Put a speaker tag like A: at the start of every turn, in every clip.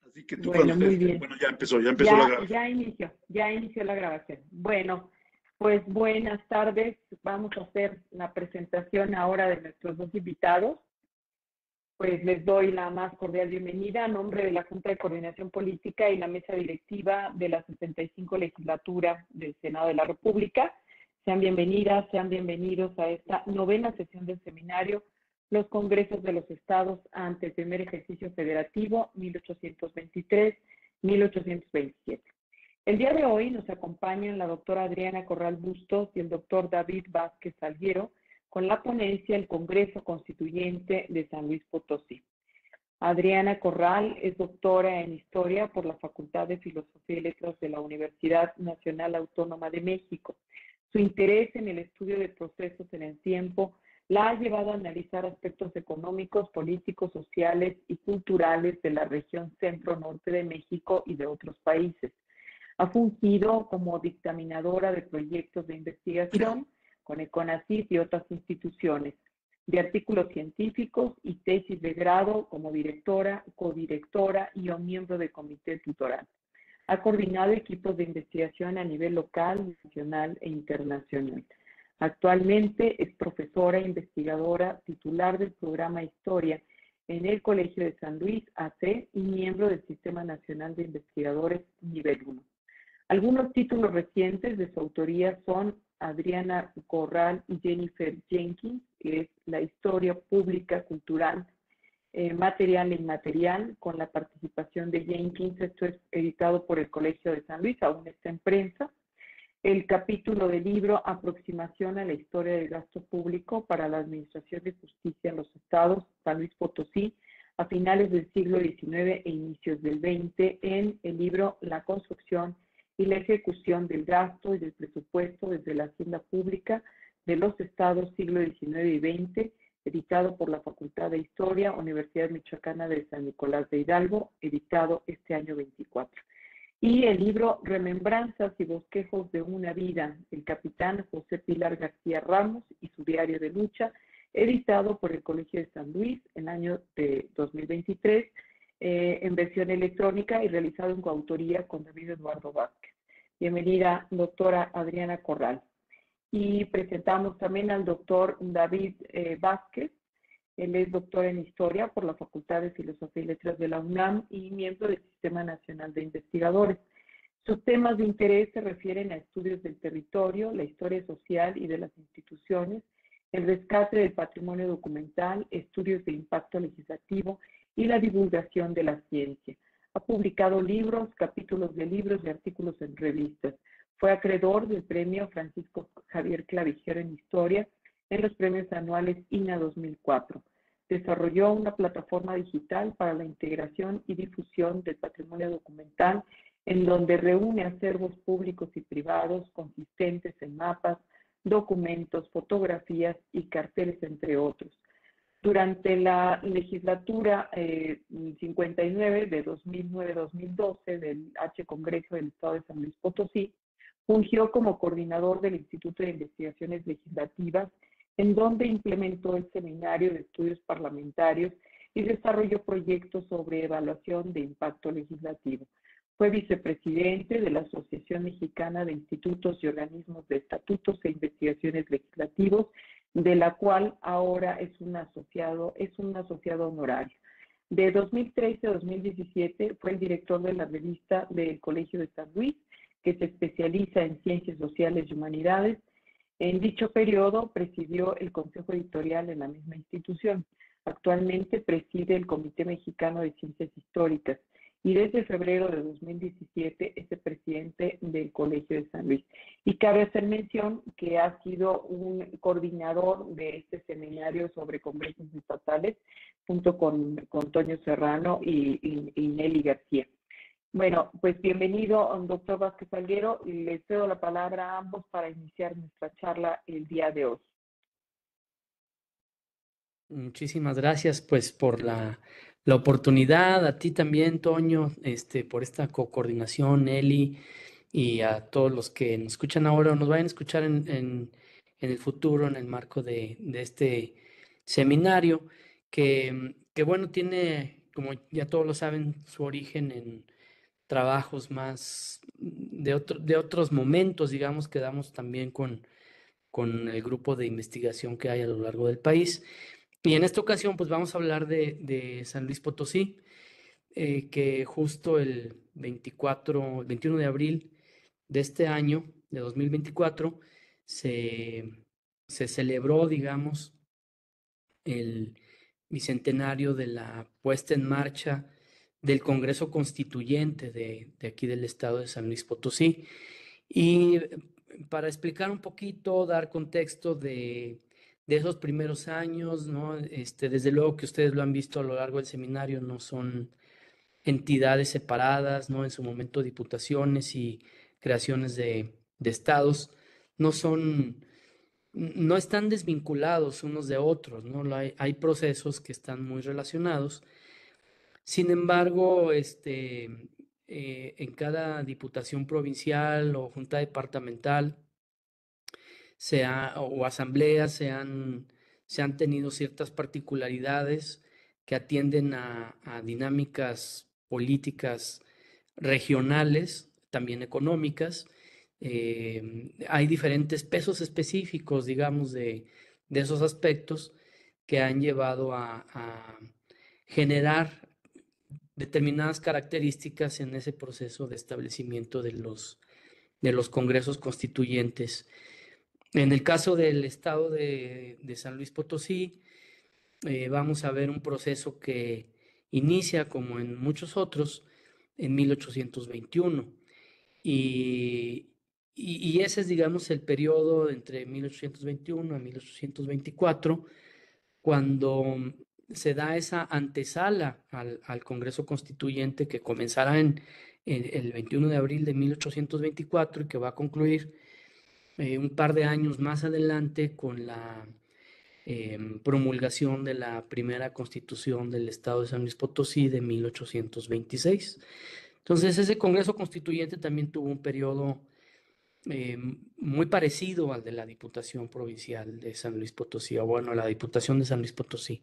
A: Así que tú cuando
B: Bueno, muy
A: estés,
B: bien.
A: bueno, ya empezó la grabación.
B: Ya inició la grabación. Bueno, pues buenas tardes. Vamos a hacer la presentación ahora de nuestros dos invitados. Pues les doy la más cordial bienvenida a nombre de la Junta de Coordinación Política y la Mesa Directiva de la 65 Legislatura del Senado de la República. Sean bienvenidas, sean bienvenidos a esta novena sesión del seminario Los Congresos de los Estados ante el primer ejercicio federativo 1823-1827. El día de hoy nos acompañan la doctora Adriana Corral Bustos y el doctor David Vázquez Salguero con la ponencia El Congreso Constituyente de San Luis Potosí. Adriana Corral es doctora en Historia por la Facultad de Filosofía y Letras de la Universidad Nacional Autónoma de México. Su interés en el estudio de procesos en el tiempo la ha llevado a analizar aspectos económicos, políticos, sociales y culturales de la región centro-norte de México y de otros países. Ha fungido como dictaminadora de proyectos de investigación con el CONACYT y otras instituciones, de artículos científicos y tesis de grado como directora, codirectora y o miembro del comité tutoral. Ha coordinado equipos de investigación a nivel local, nacional e internacional. Actualmente es profesora e investigadora titular del programa Historia en el Colegio de San Luis, AC, y miembro del Sistema Nacional de Investigadores Nivel 1. Algunos títulos recientes de su autoría son Adriana Corral y Jennifer Jenkins, que es La Historia Pública Cultural, Material e Inmaterial, con la participación de Jenkins. Esto es editado por el Colegio de San Luis, aún está en prensa. El capítulo del libro Aproximación a la historia del gasto público para la Administración de Justicia en los Estados, San Luis Potosí, a finales del siglo XIX e inicios del XX, en el libro La construcción y la ejecución del gasto y del presupuesto desde la hacienda pública de los estados siglo XIX y XX, editado por la Facultad de Historia, Universidad Michoacana de San Nicolás de Hidalgo, editado este año 24. Y el libro Remembranzas y bosquejos de una vida, el capitán José Pilar García Ramos y su diario de lucha, editado por el Colegio de San Luis en el año de 2023, en versión electrónica y realizado en coautoría con David Eduardo Vázquez. Bienvenida, doctora Adriana Corral. Y presentamos también al doctor David Vázquez. Él es doctor en Historia por la Facultad de Filosofía y Letras de la UNAM y miembro del Sistema Nacional de Investigadores. Sus temas de interés se refieren a estudios del territorio, la historia social y de las instituciones, el rescate del patrimonio documental, estudios de impacto legislativo y la divulgación de la ciencia. Ha publicado libros, capítulos de libros y artículos en revistas. Fue acreedor del premio Francisco Javier Clavijero en Historia en los premios anuales INA 2004. Desarrolló una plataforma digital para la integración y difusión del patrimonio documental, en donde reúne acervos públicos y privados consistentes en mapas, documentos, fotografías y carteles, entre otros. Durante la legislatura 59 de 2009-2012 del H. Congreso del Estado de San Luis Potosí, fungió como coordinador del Instituto de Investigaciones Legislativas, en donde implementó el Seminario de Estudios Parlamentarios y desarrolló proyectos sobre evaluación de impacto legislativo. Fue vicepresidente de la Asociación Mexicana de Institutos y Organismos de Estatutos e Investigaciones Legislativos, de la cual ahora es un asociado honorario. De 2013 a 2017 fue el director de la revista del Colegio de San Luis, que se especializa en ciencias sociales y humanidades. En dicho periodo presidió el Consejo Editorial en la misma institución. Actualmente preside el Comité Mexicano de Ciencias Históricas y desde febrero de 2017 es el presidente del Colegio de San Luis. Y cabe hacer mención que ha sido un coordinador de este seminario sobre congresos estatales junto con Toño Serrano y Nelly García. Bueno, pues bienvenido, doctor Vázquez Salguero. Les cedo la palabra a ambos para iniciar nuestra charla el día de hoy.
C: Muchísimas gracias, pues, por la oportunidad. A ti también, Toño, por esta coordinación, Eli, y a todos los que nos escuchan ahora o nos vayan a escuchar en el futuro, en el marco de este seminario, que bueno, tiene como ya todos lo saben, su origen en trabajos más de otros momentos, digamos, que damos también con el grupo de investigación que hay a lo largo del país. Y en esta ocasión, pues vamos a hablar de San Luis Potosí, que justo el 21 de abril de este año, de 2024, se, se celebró, digamos, el bicentenario de la puesta en marcha del Congreso Constituyente de aquí del estado de San Luis Potosí. Y para explicar un poquito, dar contexto de esos primeros años, ¿no? Desde luego que ustedes lo han visto a lo largo del seminario, no son entidades separadas, ¿no? En su momento diputaciones y creaciones de estados, no son, no están desvinculados unos de otros, ¿no? Hay procesos que están muy relacionados. Sin embargo, en cada diputación provincial o junta departamental o asambleas se han tenido ciertas particularidades que atienden a dinámicas políticas regionales, también económicas. Hay diferentes pesos específicos, digamos, de esos aspectos que han llevado a generar determinadas características en ese proceso de establecimiento de los congresos constituyentes. En el caso del estado de San Luis Potosí, vamos a ver un proceso que inicia, como en muchos otros, en 1821. Y, y ese es, digamos, el periodo entre 1821 a 1824, cuando se da esa antesala al Congreso Constituyente que comenzará en el 21 de abril de 1824 y que va a concluir un par de años más adelante con la promulgación de la primera Constitución del Estado de San Luis Potosí de 1826. Entonces, ese Congreso Constituyente también tuvo un periodo eh, muy parecido al de la Diputación Provincial de San Luis Potosí, o bueno, la Diputación de San Luis Potosí.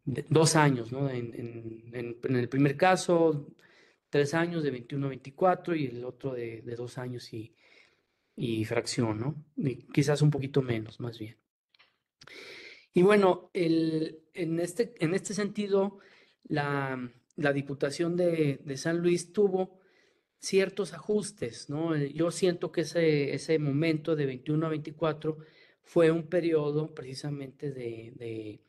C: 2 años, ¿no? En el primer caso, 3 años de 21 a 24 y el otro de 2 años y fracción, ¿no? Y quizás un poquito menos, más bien. Y bueno, en este sentido, la Diputación de San Luis tuvo ciertos ajustes, ¿no? Yo siento que ese momento de 21 a 24 fue un periodo precisamente de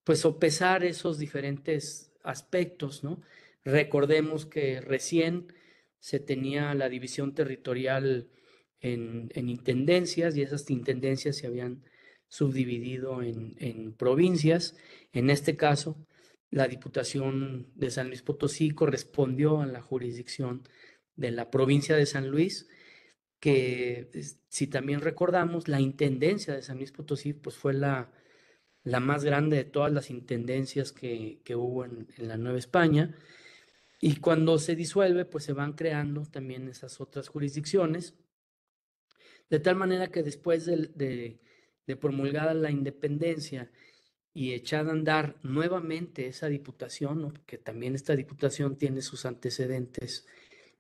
C: pues sopesar esos diferentes aspectos, ¿no? Recordemos que recién se tenía la división territorial en intendencias y esas intendencias se habían subdividido en provincias. En este caso, la Diputación de San Luis Potosí correspondió a la jurisdicción de la provincia de San Luis, que si también recordamos, la intendencia de San Luis Potosí pues fue la más grande de todas las intendencias que hubo en la Nueva España. Y cuando se disuelve, pues se van creando también esas otras jurisdicciones, de tal manera que después de promulgada la independencia y echada a andar nuevamente esa diputación, ¿no? Porque también esta diputación tiene sus antecedentes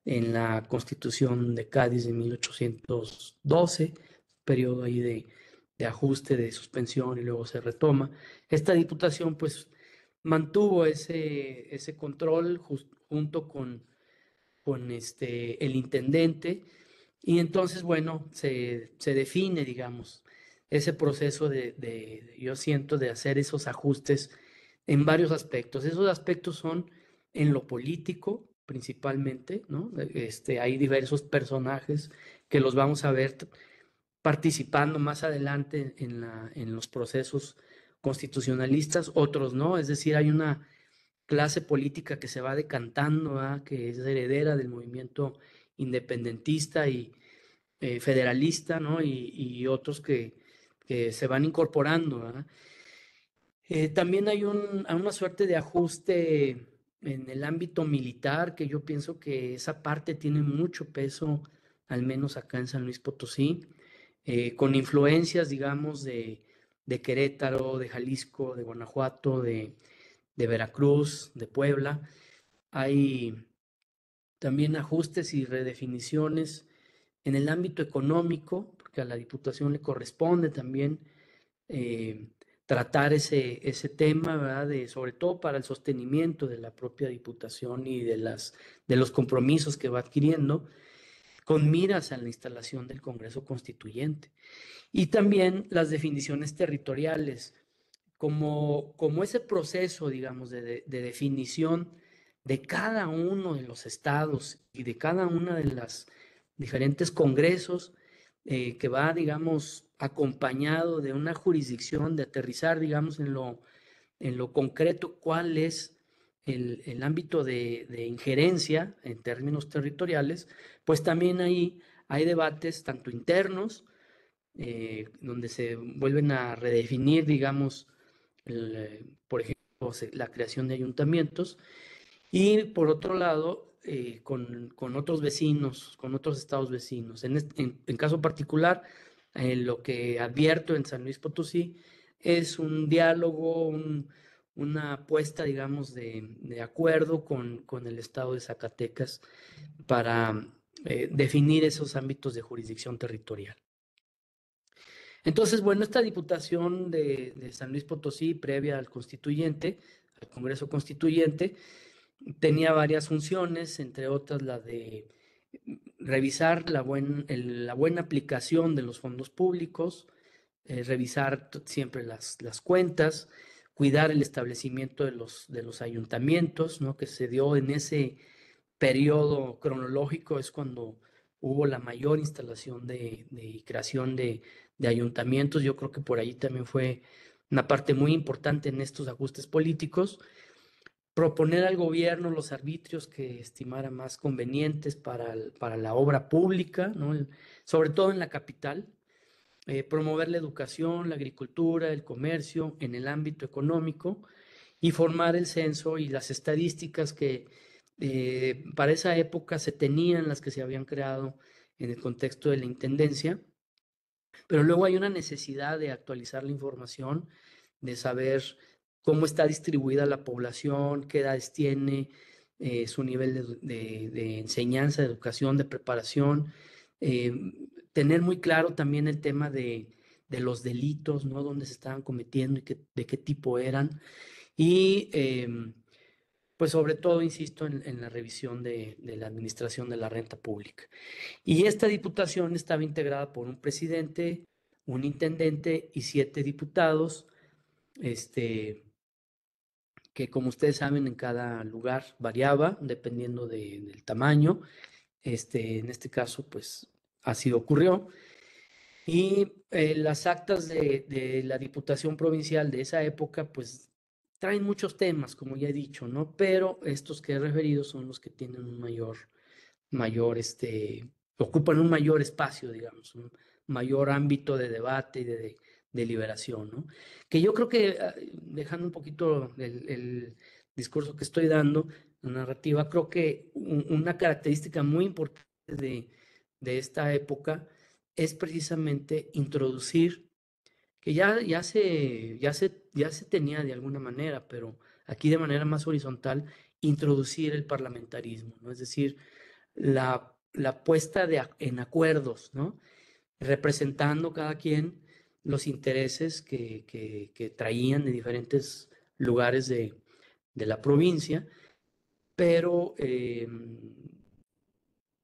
C: en la Constitución de Cádiz de 1812, periodo ahí de ajuste, de suspensión y luego se retoma. Esta diputación pues mantuvo ese control junto con el intendente y entonces, bueno, se define, digamos, ese proceso yo siento, de hacer esos ajustes en varios aspectos. Esos aspectos son en lo político, principalmente, ¿no? Hay diversos personajes que los vamos a ver participando más adelante en los procesos constitucionalistas, otros no, es decir, hay una clase política que se va decantando, ¿verdad? Que es heredera del movimiento independentista y federalista, ¿no? Y otros que se van incorporando, ¿verdad? También hay una suerte de ajuste en el ámbito militar, que yo pienso que esa parte tiene mucho peso, al menos acá en San Luis Potosí, con influencias, digamos, de Querétaro, de Jalisco, de Guanajuato, de Veracruz, de Puebla. Hay también ajustes y redefiniciones en el ámbito económico, porque a la Diputación le corresponde también eh, tratar ese tema, ¿verdad? Sobre todo para el sostenimiento de la propia Diputación y de los compromisos que va adquiriendo, con miras a la instalación del Congreso Constituyente. Y también las definiciones territoriales, como ese proceso, digamos, de definición de cada uno de los estados y de cada una de las diferentes congresos, que va, digamos, acompañado de una jurisdicción, de aterrizar, digamos, en lo concreto cuál es el ámbito de injerencia en términos territoriales, pues también ahí hay debates tanto internos, donde se vuelven a redefinir, digamos, por ejemplo, la creación de ayuntamientos, y por otro lado, con otros vecinos, con otros estados vecinos. En caso particular, lo que advierto en San Luis Potosí es un diálogo, una apuesta, digamos, de acuerdo con el estado de Zacatecas para definir esos ámbitos de jurisdicción territorial. Entonces, bueno, esta diputación de San Luis Potosí, previa al constituyente, al Congreso Constituyente, tenía varias funciones, entre otras la de revisar la buena aplicación de los fondos públicos, revisar siempre las cuentas, cuidar el establecimiento de los ayuntamientos, ¿no? Que se dio en ese periodo cronológico, es cuando hubo la mayor instalación y creación de ayuntamientos. Yo creo que por ahí también fue una parte muy importante en estos ajustes políticos. Proponer al gobierno los arbitrios que estimara más convenientes para la obra pública, ¿no? Sobre todo en la capital. Promover la educación, la agricultura, el comercio en el ámbito económico, y formar el censo y las estadísticas que para esa época se tenían, las que se habían creado en el contexto de la intendencia, pero luego hay una necesidad de actualizar la información, de saber cómo está distribuida la población, qué edades tiene, su nivel de enseñanza, de educación, de preparación, eh, tener muy claro también el tema de los delitos, ¿no? Dónde se estaban cometiendo y de qué tipo eran. Y pues sobre todo, insisto, en la revisión de la administración de la renta pública. Y esta diputación estaba integrada por un presidente, un intendente y 7 diputados, este, que como ustedes saben en cada lugar variaba dependiendo del tamaño. En este caso, pues así ocurrió. Y las actas de la Diputación Provincial de esa época, pues traen muchos temas, como ya he dicho, ¿no? Pero estos que he referido son los que tienen un mayor, ocupan un mayor espacio, digamos, un mayor ámbito de debate y de deliberación, ¿no? Que yo creo que, dejando un poquito el discurso que estoy dando, la narrativa, creo que una característica muy importante de esta época es precisamente introducir, que ya se tenía de alguna manera, pero aquí de manera más horizontal, introducir el parlamentarismo, ¿no? Es decir, la puesta en acuerdos, ¿no? Representando cada quien los intereses que traían de diferentes lugares de la provincia, pero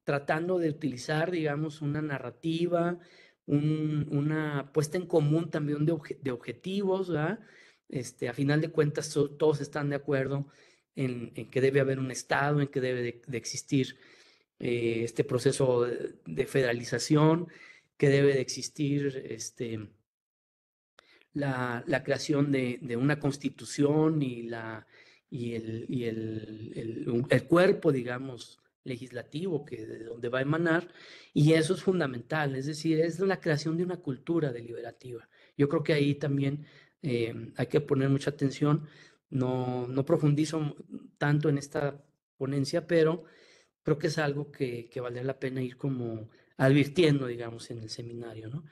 C: tratando de utilizar, digamos, una narrativa, una puesta en común también de objetivos, ¿verdad? A final de cuentas, todos están de acuerdo en que debe haber un Estado, en que debe de existir este proceso de federalización, que debe de existir la creación de una constitución y el cuerpo, digamos, legislativo de donde va a emanar, y eso es fundamental, es decir, es la creación de una cultura deliberativa. Yo creo que ahí también hay que poner mucha atención. No profundizo tanto en esta ponencia, pero creo que es algo que vale la pena ir como advirtiendo, digamos, en el seminario, ¿no?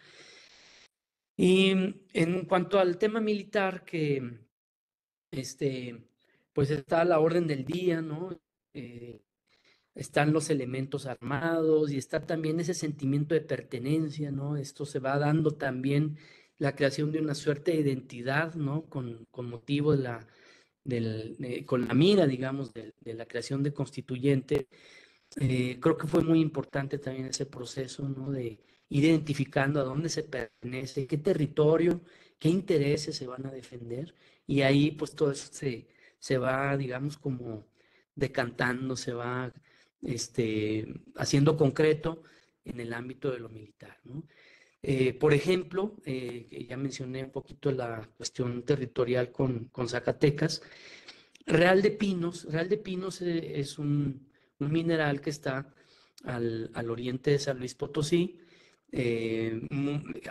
C: Y en cuanto al tema militar, que este, pues está a la orden del día, ¿no? Están los elementos armados y está también ese sentimiento de pertenencia, ¿no? Esto se va dando también la creación de una suerte de identidad, ¿no? Con motivo de con la mira, digamos, de la creación de constituyente. Creo que fue muy importante también ese proceso, ¿no? De ir identificando a dónde se pertenece, qué territorio, qué intereses se van a defender, y ahí pues todo eso se va, digamos, como decantando, se va haciendo concreto en el ámbito de lo militar, ¿no? Por ejemplo, que ya mencioné un poquito la cuestión territorial con Zacatecas. Real de Pinos es un mineral que está al oriente de San Luis Potosí.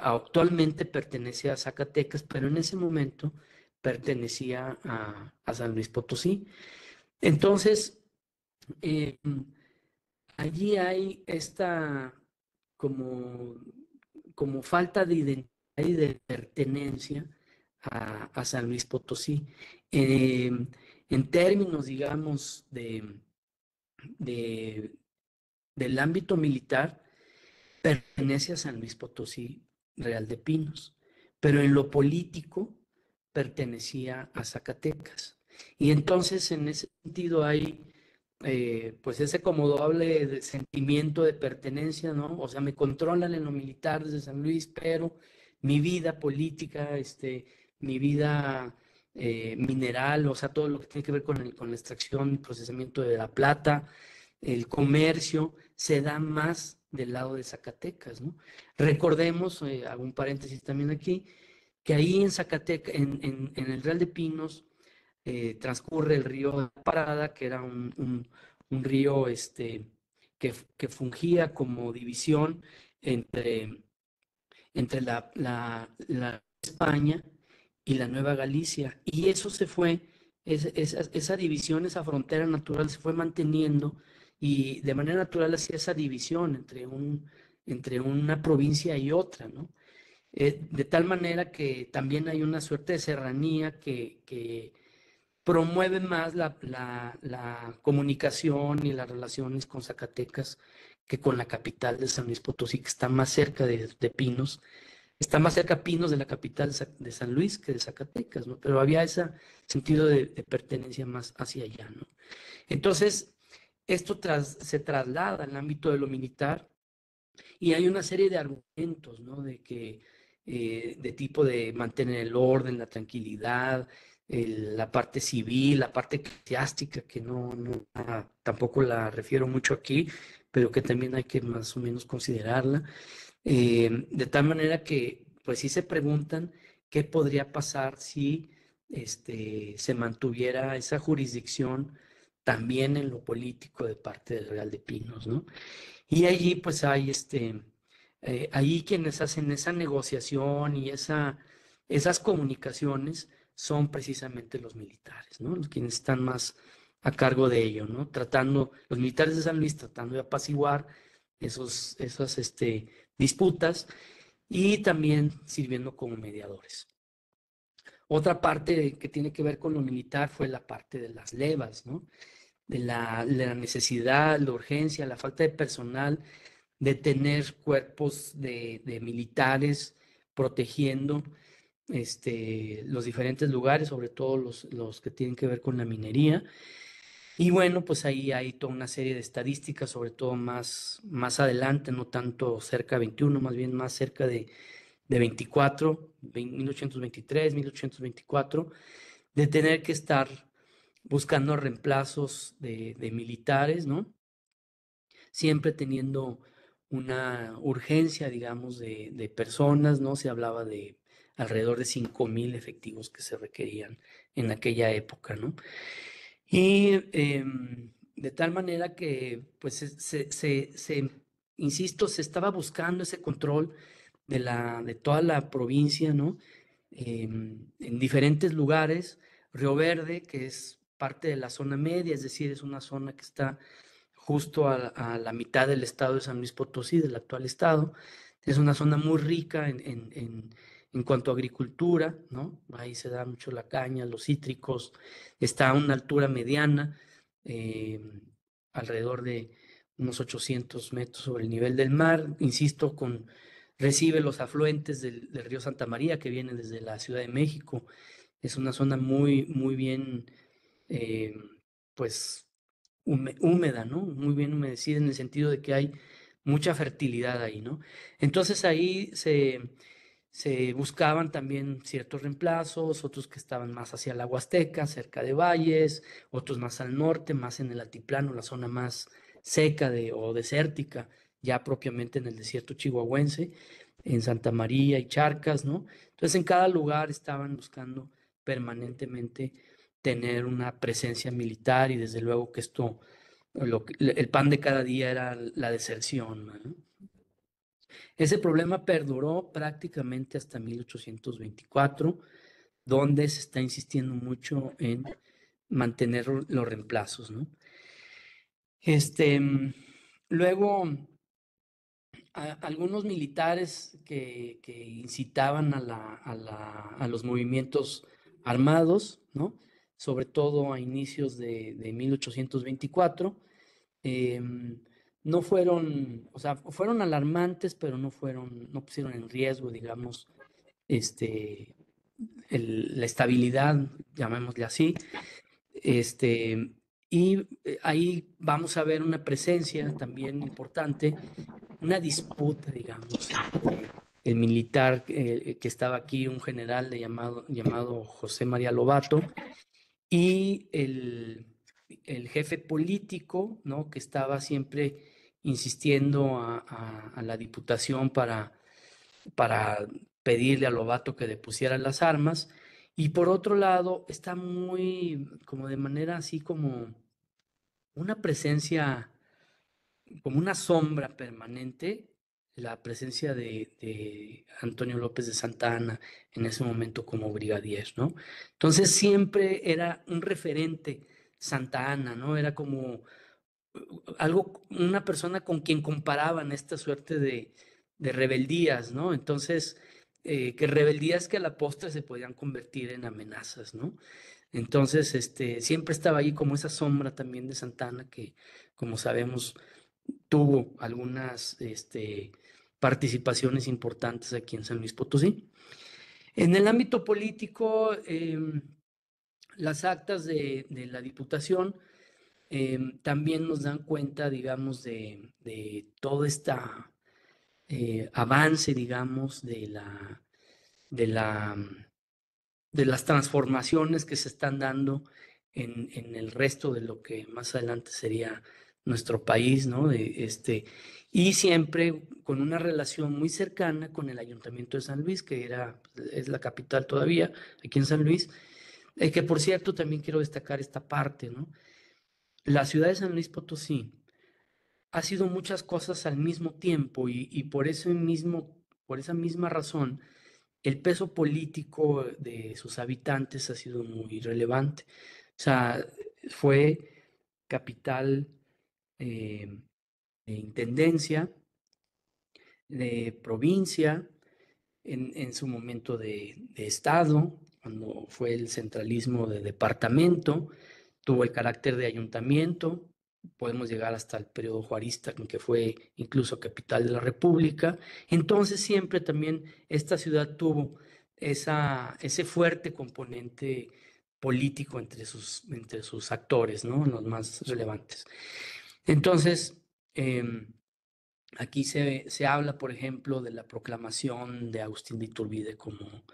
C: Actualmente pertenece a Zacatecas, pero en ese momento pertenecía a San Luis Potosí. Entonces, eh, allí hay esta como, como falta de identidad y de pertenencia a San Luis Potosí. Eh, en términos, digamos, de- del ámbito militar, pertenece a San Luis Potosí, Real de Pinos, pero en lo político pertenecía a Zacatecas. Y entonces, en ese sentido, hay pues ese como doble de sentimiento de pertenencia, ¿no? O sea, me controlan en lo militar desde San Luis, pero mi vida política, mi vida mineral, o sea, todo lo que tiene que ver con la extracción y procesamiento de la plata, el comercio, se da más del lado de Zacatecas, ¿no? Recordemos, hago un paréntesis también aquí, que ahí en Zacatecas, en el Real de Pinos, transcurre el río Parada, que era un río que fungía como división entre, entre la España y la Nueva Galicia. Y eso se fue, esa división, esa frontera natural se fue manteniendo y de manera natural hacía esa división entre una provincia y otra, ¿no? De tal manera que también hay una suerte de serranía que promueve más la comunicación y las relaciones con Zacatecas que con la capital de San Luis Potosí, que está más cerca de Pinos. Está más cerca Pinos de la capital de San Luis que de Zacatecas, ¿no? Pero había ese sentido de pertenencia más hacia allá, ¿no? Entonces, esto se traslada al ámbito de lo militar y hay una serie de argumentos, ¿no? De tipo de mantener el orden, la tranquilidad, la parte civil, la parte eclesiástica, que tampoco la refiero mucho aquí, pero que también hay que más o menos considerarla. De tal manera que, pues sí se preguntan qué podría pasar si se mantuviera esa jurisdicción también en lo político de parte del Real de Pinos, ¿no? Y allí pues hay ahí quienes hacen esa negociación y esas comunicaciones son precisamente los militares, ¿no? Los quienes están más a cargo de ello, ¿no? Los militares de San Luis tratando de apaciguar esas disputas y también sirviendo como mediadores. Otra parte que tiene que ver con lo militar fue la parte de las levas, ¿no? De la necesidad, la urgencia, la falta de personal, de tener cuerpos de militares protegiendo los diferentes lugares, sobre todo los que tienen que ver con la minería. Y bueno, pues ahí hay toda una serie de estadísticas, sobre todo más adelante, no tanto cerca de 21, más bien más cerca de 24, 1823, 1824, de tener que estar buscando reemplazos de militares, ¿no? Siempre teniendo una urgencia, digamos, de personas, ¿no? Se hablaba de alrededor de 5,000 efectivos que se requerían en aquella época, ¿no? Y de tal manera que, pues, insisto, se estaba buscando ese control de toda la provincia, ¿no? En diferentes lugares. Río Verde, que es parte de la zona media, es decir, es una zona que está justo a la mitad del estado de San Luis Potosí, del actual estado. Es una zona muy rica En cuanto a agricultura, ¿no? Ahí se da mucho la caña, los cítricos, está a una altura mediana, eh, alrededor de unos 800 metros sobre el nivel del mar, insisto, recibe los afluentes del río Santa María que viene desde la Ciudad de México. Es una zona muy, muy bien, eh, pues, húmeda, ¿no? Muy bien humedecida en el sentido de que hay mucha fertilidad ahí, ¿no? Entonces ahí se buscaban también ciertos reemplazos, otros que estaban más hacia la Huasteca, cerca de valles, otros más al norte, más en el altiplano, la zona más seca o desértica, ya propiamente en el desierto chihuahuense, en Santa María y Charcas, ¿no? Entonces en cada lugar estaban buscando permanentemente tener una presencia militar y desde luego que esto, el pan de cada día era la deserción, ¿no? Ese problema perduró prácticamente hasta 1824, donde se está insistiendo mucho en mantener los reemplazos, ¿no? Este, luego, algunos militares que incitaban a los movimientos armados, ¿no? Sobre todo a inicios de 1824, no fueron, o sea, fueron alarmantes, pero no pusieron en riesgo, digamos, este, la estabilidad, llamémosle así, este, y ahí vamos a ver una presencia también importante, una disputa, digamos, entre el militar que estaba aquí, un general llamado José María Lobato, y el jefe político, ¿no? Que estaba siempre insistiendo a la diputación para pedirle a Lobato que depusiera las armas. Y por otro lado, está muy, como de manera así como una presencia, como una sombra permanente, la presencia de Antonio López de Santa Anna en ese momento como brigadier, ¿no? Entonces siempre era un referente Santa Anna, ¿no? Era como algo, una persona con quien comparaban esta suerte de rebeldías, ¿no? Entonces, que rebeldías que a la postre se podían convertir en amenazas, ¿no? Entonces, siempre estaba ahí como esa sombra también de Santana que, como sabemos, tuvo algunas, participaciones importantes aquí en San Luis Potosí. En el ámbito político, las actas de la Diputación también nos dan cuenta, digamos, de todo este avance, digamos, de la, de las transformaciones que se están dando en el resto de lo que más adelante sería nuestro país, ¿no? Y siempre con una relación muy cercana con el Ayuntamiento de San Luis, que es la capital todavía, aquí en San Luis, que por cierto también quiero destacar esta parte, ¿no? La ciudad de San Luis Potosí ha sido muchas cosas al mismo tiempo y por esa misma razón, el peso político de sus habitantes ha sido muy relevante. O sea, fue capital eh, de intendencia, de provincia, en su momento de estado, cuando fue el centralismo de departamento, tuvo el carácter de ayuntamiento, podemos llegar hasta el periodo juarista, en que fue incluso capital de la República. Entonces siempre también esta ciudad tuvo ese fuerte componente político entre sus actores, ¿no? Los más relevantes. Entonces, aquí se habla, por ejemplo, de la proclamación de Agustín de Iturbide como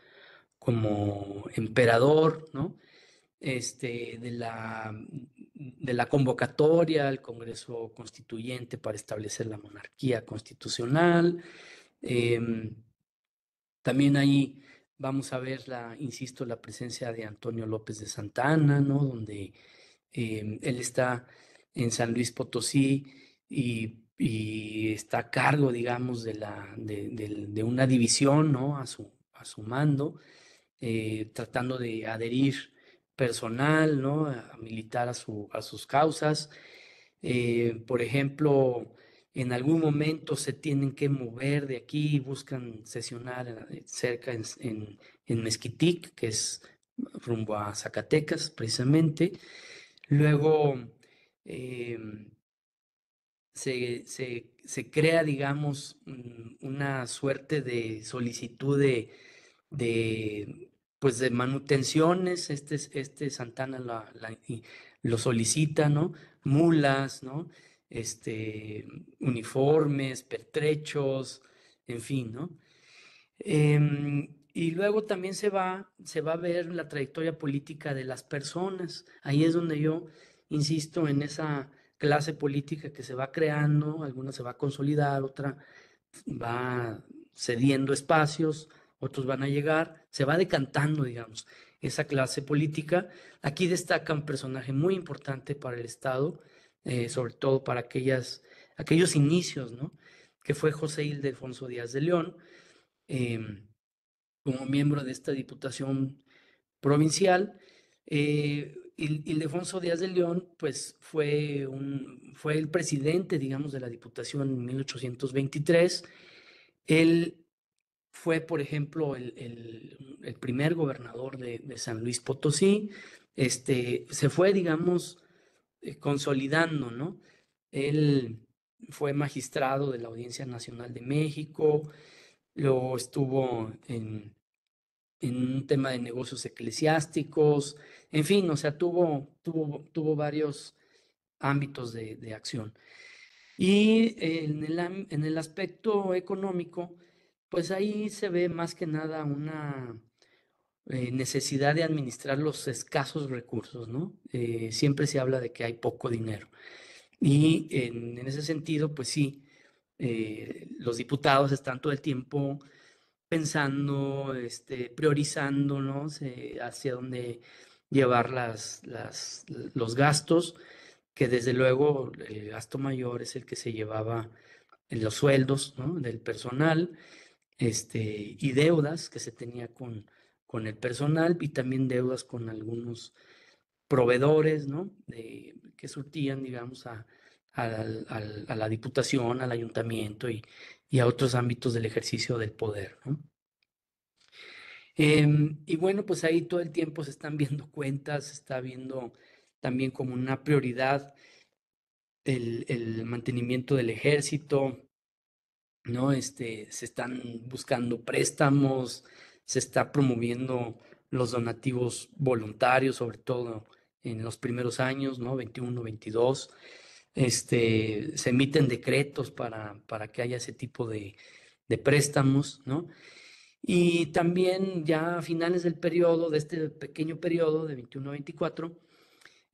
C: emperador, ¿no? De la convocatoria al Congreso Constituyente para establecer la monarquía constitucional. También ahí vamos a ver, insisto, la presencia de Antonio López de Santa Anna, ¿no? Donde él está en San Luis Potosí y está a cargo, digamos, de una división, ¿no? A su mando, tratando de adherir personal, ¿no? A militar a sus causas. Por ejemplo, en algún momento se tienen que mover de aquí, buscan sesionar cerca en Mezquitic, que es rumbo a Zacatecas, precisamente. Luego se crea, digamos, una suerte de solicitud pues de manutenciones. Este Santana lo solicita, ¿no? Mulas, ¿no? Uniformes, pertrechos, en fin, ¿no? Y luego también se va a ver la trayectoria política de las personas. Ahí es donde yo insisto en esa clase política que se va creando, alguna se va a consolidar, otra va cediendo espacios, otros van a llegar, se va decantando, digamos, esa clase política. Aquí destaca un personaje muy importante para el Estado, sobre todo para aquellos inicios, ¿no? Que fue José Ildefonso Díaz de León, em, como miembro de esta diputación provincial. Ildefonso Díaz de León, pues fue el presidente, digamos, de la Diputación en 1823. Él fue, por ejemplo, el primer gobernador de San Luis Potosí. Se fue, digamos, consolidando, ¿no? Él fue magistrado de la Audiencia Nacional de México, luego estuvo en un tema de negocios eclesiásticos, en fin, o sea, tuvo varios ámbitos de acción. Y en el aspecto económico, pues ahí se ve más que nada una necesidad de administrar los escasos recursos, ¿no? Siempre se habla de que hay poco dinero. Y en ese sentido, pues sí, los diputados están todo el tiempo pensando, priorizando, ¿no? Hacia dónde llevar los gastos, que desde luego el gasto mayor es el que se llevaba en los sueldos, ¿no? Del personal, y deudas que se tenía con el personal, y también deudas con algunos proveedores, ¿no? Que surtían, digamos, a la diputación, al ayuntamiento y a otros ámbitos del ejercicio del poder, ¿no? Y bueno, pues ahí todo el tiempo se están viendo cuentas, se está viendo también como una prioridad el mantenimiento del ejército, ¿no? Se están buscando préstamos, se está promoviendo los donativos voluntarios, sobre todo en los primeros años, ¿no? 21, 22. Se emiten decretos para que haya ese tipo de préstamos, ¿no? Y también ya a finales del periodo, de este pequeño periodo de 21 a 24,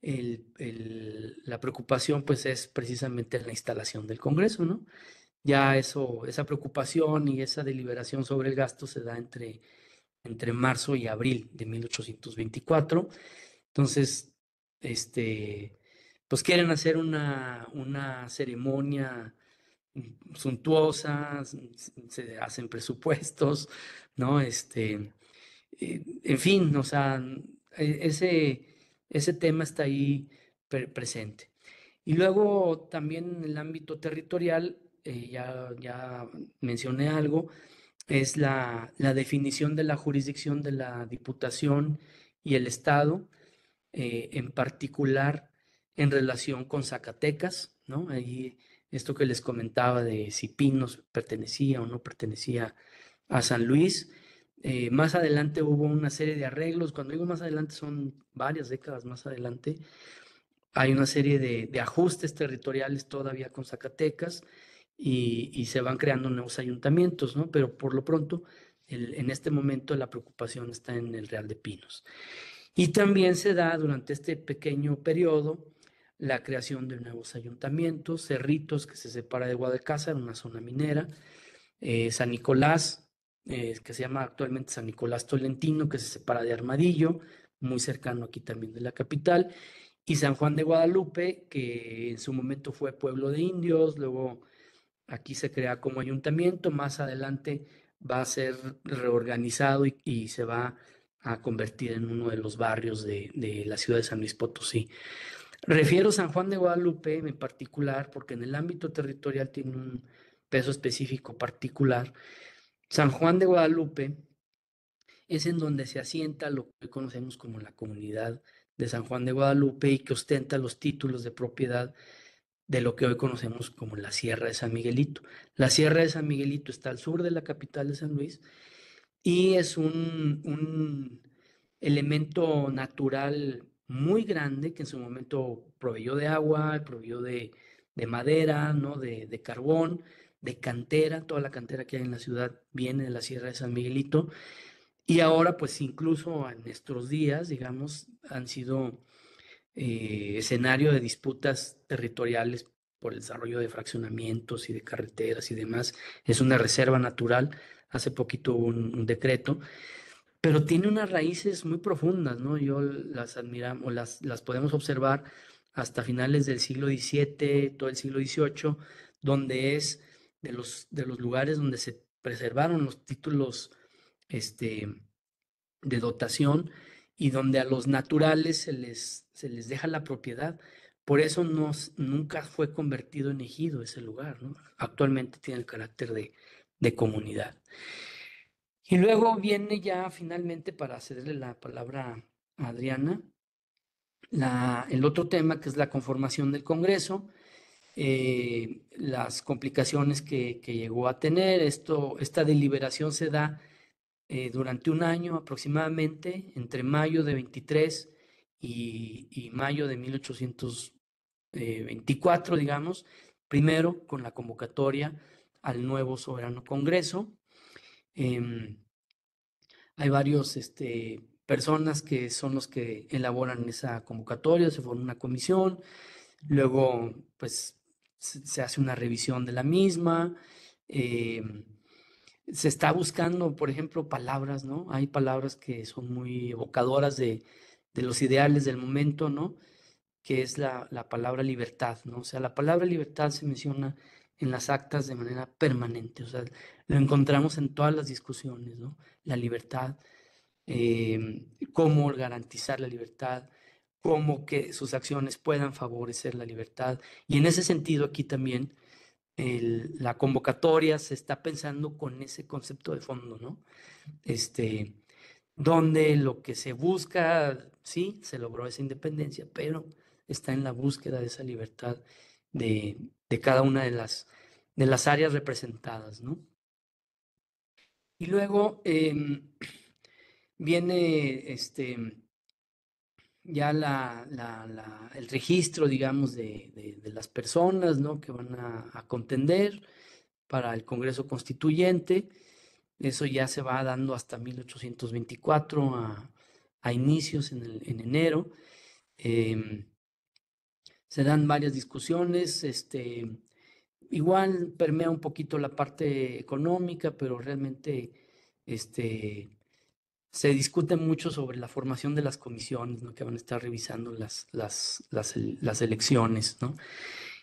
C: la preocupación pues es precisamente la instalación del Congreso, ¿no? Ya esa preocupación y esa deliberación sobre el gasto se da entre marzo y abril de 1824. Entonces, pues quieren hacer una ceremonia suntuosa, se hacen presupuestos, ¿no? En fin, o sea, ese tema está ahí presente. Y luego también en el ámbito territorial, ya mencioné algo, es la definición de la jurisdicción de la Diputación y el Estado, en particular en relación con Zacatecas, ¿no? Ahí esto que les comentaba de si Pinos pertenecía o no pertenecía a San Luis. Más adelante hubo una serie de arreglos. Cuando digo más adelante son varias décadas más adelante. Hay una serie de ajustes territoriales todavía con Zacatecas y se van creando nuevos ayuntamientos, ¿no? Pero por lo pronto, en este momento la preocupación está en el Real de Pinos. Y también se da durante este pequeño periodo la creación de nuevos ayuntamientos, Cerritos, que se separa de Guadalcázar, una zona minera, San Nicolás, que se llama actualmente San Nicolás Tolentino, que se separa de Armadillo, muy cercano aquí también de la capital, y San Juan de Guadalupe, que en su momento fue pueblo de indios, luego aquí se crea como ayuntamiento, más adelante va a ser reorganizado y se va a convertir en uno de los barrios de la ciudad de San Luis Potosí. Refiero San Juan de Guadalupe en particular porque en el ámbito territorial tiene un peso específico particular. San Juan de Guadalupe es en donde se asienta lo que conocemos como la comunidad de San Juan de Guadalupe y que ostenta los títulos de propiedad de lo que hoy conocemos como la Sierra de San Miguelito. La Sierra de San Miguelito está al sur de la capital de San Luis y es un elemento natural muy grande que en su momento proveyó de agua, proveyó de madera, ¿no? De carbón, de cantera. Toda la cantera que hay en la ciudad viene de la Sierra de San Miguelito. Y ahora, pues incluso en nuestros días, digamos, han sido escenario de disputas territoriales por el desarrollo de fraccionamientos y de carreteras y demás. Es una reserva natural. Hace poquito hubo un decreto, pero tiene unas raíces muy profundas, ¿no? Yo las admiramos, las podemos observar hasta finales del siglo XVII, todo el siglo XVIII, donde es de los lugares donde se preservaron los títulos este, de dotación y donde a los naturales se les deja la propiedad. Por eso nunca fue convertido en ejido ese lugar, ¿no? Actualmente tiene el carácter de comunidad. Y luego viene ya finalmente, para cederle la palabra a Adriana, el otro tema que es la conformación del Congreso, las complicaciones que llegó a tener. Esta deliberación se da durante un año aproximadamente, entre mayo de 23 y mayo de 1824, digamos, primero con la convocatoria al nuevo soberano Congreso. Hay varios personas que son los que elaboran esa convocatoria, se forma una comisión, luego pues se hace una revisión de la misma. eh, Se está buscando, por ejemplo, palabras, ¿no? Hay palabras que son muy evocadoras de los ideales del momento, ¿no? Que es la palabra libertad, ¿no? O sea, la palabra libertad se menciona en las actas de manera permanente, o sea, lo encontramos en todas las discusiones, ¿no? La libertad, cómo garantizar la libertad, cómo que sus acciones puedan favorecer la libertad. Y en ese sentido, aquí también la convocatoria se está pensando con ese concepto de fondo, ¿no? Donde lo que se busca, sí, se logró esa independencia, pero está en la búsqueda de esa libertad de cada una de las áreas representadas, ¿no? Y luego viene ya el registro, digamos, de las personas, ¿no? Que van a contender para el Congreso Constituyente. Eso ya se va dando hasta 1824 a inicios en enero. Se dan varias discusiones, igual permea un poquito la parte económica, pero realmente este, se discute mucho sobre la formación de las comisiones, ¿no? Que van a estar revisando las elecciones, ¿no?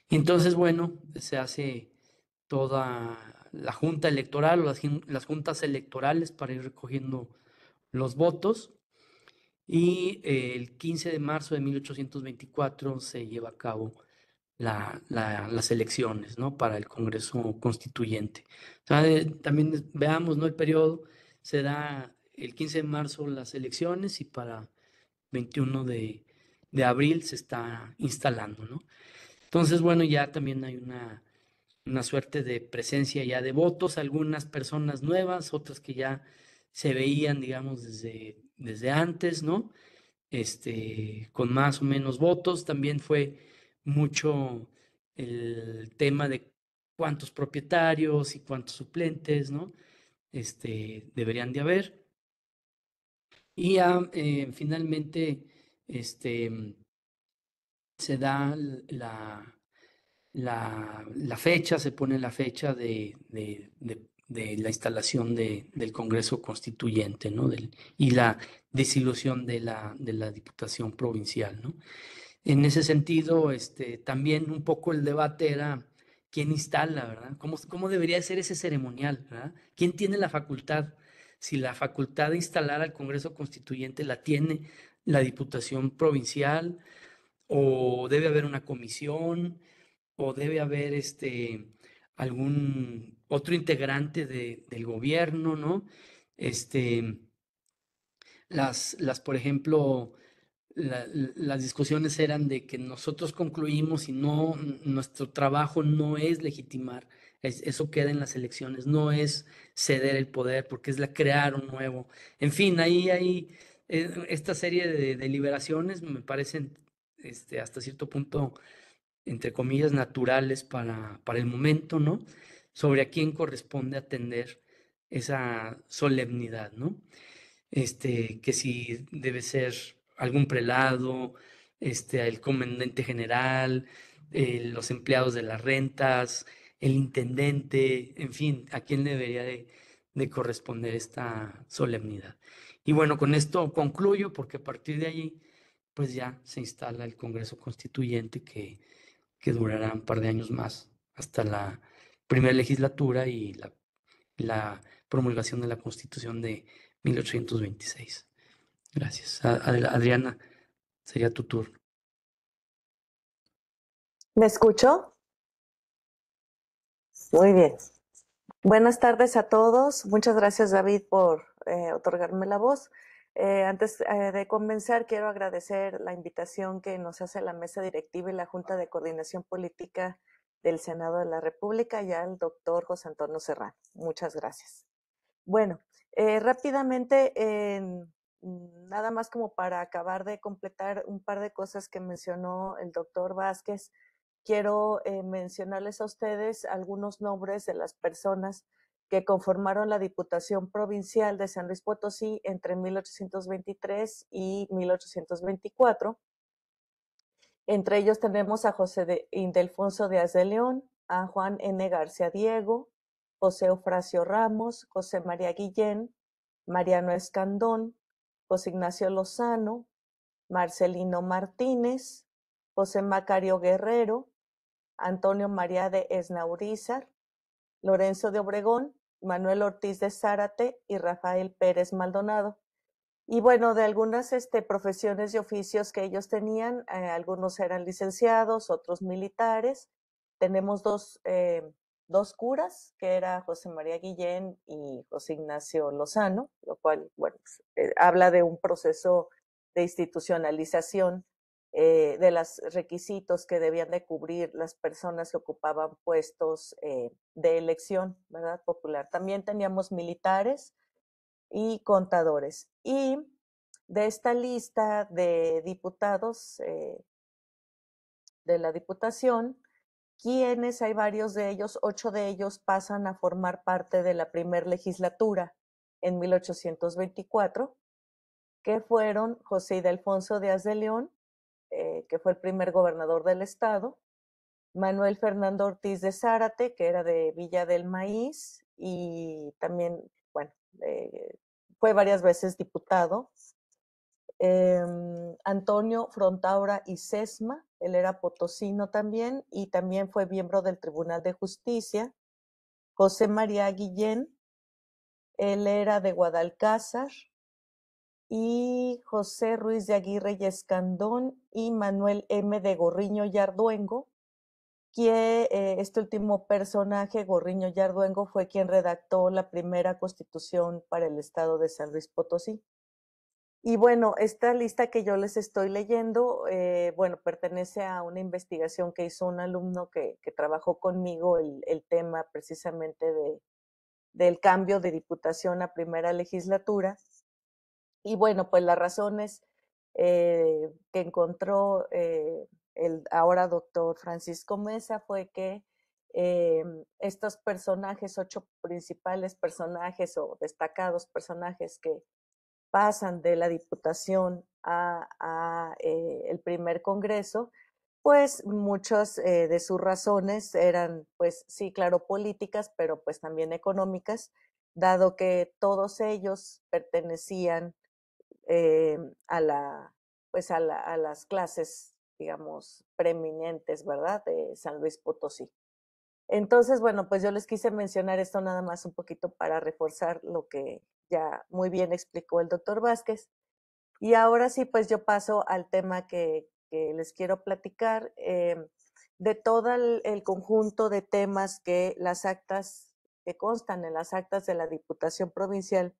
C: Y entonces, bueno, se hace toda la junta electoral o las juntas electorales para ir recogiendo los votos. Y el 15 de marzo de 1824 se lleva a cabo las elecciones, ¿no? Para el Congreso Constituyente. O sea, también veamos, ¿no? El periodo se da el 15 de marzo las elecciones y para 21 de abril se está instalando, ¿no? Entonces, bueno, ya también hay una suerte de presencia ya de votos, algunas personas nuevas, otras que ya se veían, digamos, desde antes, ¿no? Con más o menos votos. También fue mucho el tema de cuántos propietarios y cuántos suplentes, ¿no? Deberían de haber. Y ya finalmente se da la fecha, se pone la fecha de la instalación del Congreso Constituyente, ¿no? Y la disolución de la Diputación Provincial, ¿no? En ese sentido, también un poco el debate era quién instala, ¿verdad? ¿Cómo debería ser ese ceremonial, ¿verdad? ¿Quién tiene la facultad? Si la facultad de instalar al Congreso Constituyente la tiene la Diputación Provincial o debe haber una comisión, o debe haber algún otro integrante del gobierno, ¿no? Este, por ejemplo, las discusiones eran de que nosotros concluimos y no, nuestro trabajo no es legitimar, eso queda en las elecciones, no es ceder el poder, porque es crear un nuevo. En fin, ahí hay esta serie de deliberaciones me parecen hasta cierto punto, entre comillas, naturales para el momento, ¿no? Sobre a quién corresponde atender esa solemnidad, ¿no? Que si debe ser algún prelado, el comandante general, los empleados de las rentas, el intendente, en fin, a quién debería de corresponder esta solemnidad. Y bueno, con esto concluyo porque a partir de allí, pues ya se instala el Congreso Constituyente que durará un par de años más hasta la primera legislatura y la promulgación de la Constitución de 1826. Gracias. Adriana, sería tu turno.
A: ¿Me escucho? Muy bien. Buenas tardes a todos. Muchas gracias, David, por otorgarme la voz. Antes de comenzar, quiero agradecer la invitación que nos hace la mesa directiva y la Junta de Coordinación Política del Senado de la República y al doctor José Antonio Serrano. Muchas gracias. Bueno, rápidamente, nada más como para acabar de completar un par de cosas que mencionó el doctor Vázquez, quiero mencionarles a ustedes algunos nombres de las personas que conformaron la Diputación Provincial de San Luis Potosí entre 1823 y 1824. Entre ellos tenemos a José Ildefonso Díaz de León, a Juan N. García Diego, José Eufrasio Ramos, José María Guillén, Mariano Escandón, José Ignacio Lozano, Marcelino Martínez, José Macario Guerrero, Antonio María de Esnaurizar, Lorenzo de Obregón, Manuel Ortiz de Zárate y Rafael Pérez Maldonado. Y bueno, de algunas profesiones y oficios que ellos tenían, algunos eran licenciados, otros militares. Tenemos dos curas, que era José María Guillén y José Ignacio Lozano, lo cual, bueno, habla de un proceso de institucionalización de los requisitos que debían de cubrir las personas que ocupaban puestos de elección, ¿verdad? Popular. También teníamos militares y contadores. Y de esta lista de diputados de la Diputación, quienes hay varios de ellos, 8 de ellos pasan a formar parte de la primer legislatura en 1824, que fueron José Ildefonso Díaz de León, que fue el primer gobernador del estado, Manuel Fernando Ortiz de Zárate, que era de Villa del Maíz, y también, bueno, fue varias veces diputado. Antonio Frontaura y Sesma, él era potosino también, y también fue miembro del Tribunal de Justicia. José María Guillén, él era de Guadalcázar, y José Ruiz de Aguirre y Escandón y Manuel M. de Gorriño y Arduengo, que este último personaje, Gorriño y Arduengo, fue quien redactó la primera constitución para el estado de San Luis Potosí. Y bueno, esta lista que yo les estoy leyendo, bueno, pertenece a una investigación que hizo un alumno que trabajó conmigo el tema precisamente del cambio de diputación a primera legislatura. Y bueno, pues las razones que encontró el ahora doctor Francisco Mesa fue que estos personajes, 8 principales personajes o destacados personajes que pasan de la Diputación a el primer Congreso, pues muchas de sus razones eran, pues sí, claro, políticas, pero pues también económicas, dado que todos ellos pertenecían a las clases, digamos, preeminentes, ¿verdad?, de San Luis Potosí. Entonces, bueno, pues yo les quise mencionar esto nada más un poquito para reforzar lo que ya muy bien explicó el doctor Vázquez. Y ahora sí, pues yo paso al tema que que les quiero platicar, de todo el conjunto de temas que constan en las actas de la Diputación Provincial.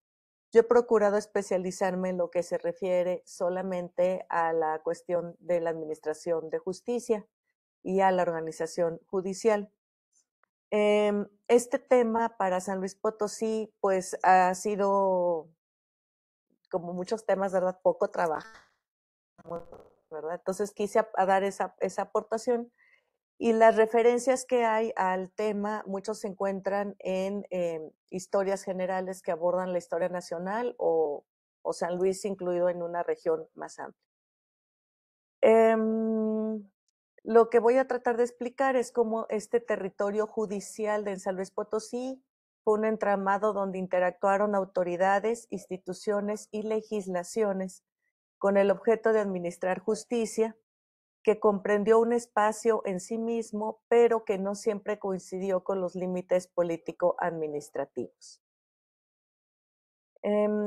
A: Yo he procurado especializarme en lo que se refiere solamente a la cuestión de la administración de justicia y a la organización judicial. Este tema para San Luis Potosí, pues ha sido, como muchos temas, ¿verdad?, poco trabajado, ¿verdad? Entonces quise dar esa aportación. Y las referencias que hay al tema, muchos se encuentran en historias generales que abordan la historia nacional o San Luis incluido en una región más amplia. Lo que voy a tratar de explicar es cómo este territorio judicial de San Luis Potosí fue un entramado donde interactuaron autoridades, instituciones y legislaciones con el objeto de administrar justicia, que comprendió un espacio en sí mismo, pero que no siempre coincidió con los límites político-administrativos.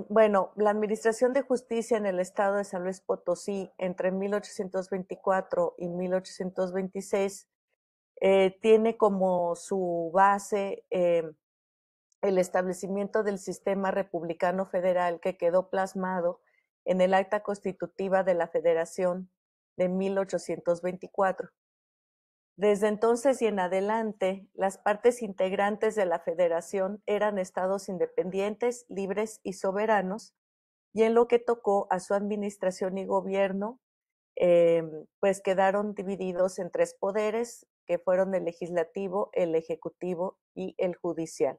A: Bueno, la administración de justicia en el estado de San Luis Potosí entre 1824 y 1826 tiene como su base el establecimiento del sistema republicano federal que quedó plasmado en el Acta Constitutiva de la Federación de 1824. Desde entonces y en adelante, las partes integrantes de la federación eran estados independientes, libres y soberanos, y en lo que tocó a su administración y gobierno, pues quedaron divididos en tres poderes, que fueron el legislativo, el ejecutivo y el judicial.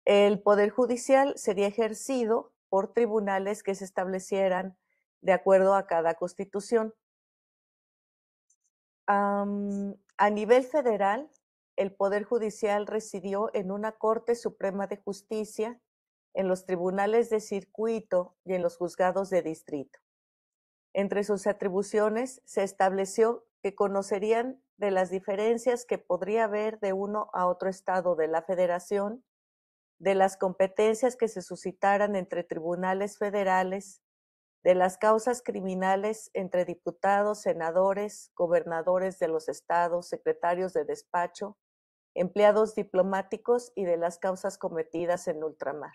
A: El poder judicial sería ejercido por tribunales que se establecieran de acuerdo a cada constitución. A nivel federal, el Poder Judicial residió en una Corte Suprema de Justicia, en los tribunales de circuito y en los juzgados de distrito. Entre sus atribuciones se estableció que conocerían de las diferencias que podría haber de uno a otro estado de la federación, de las competencias que se suscitaran entre tribunales federales, de las causas criminales entre diputados, senadores, gobernadores de los estados, secretarios de despacho, empleados diplomáticos y de las causas cometidas en ultramar.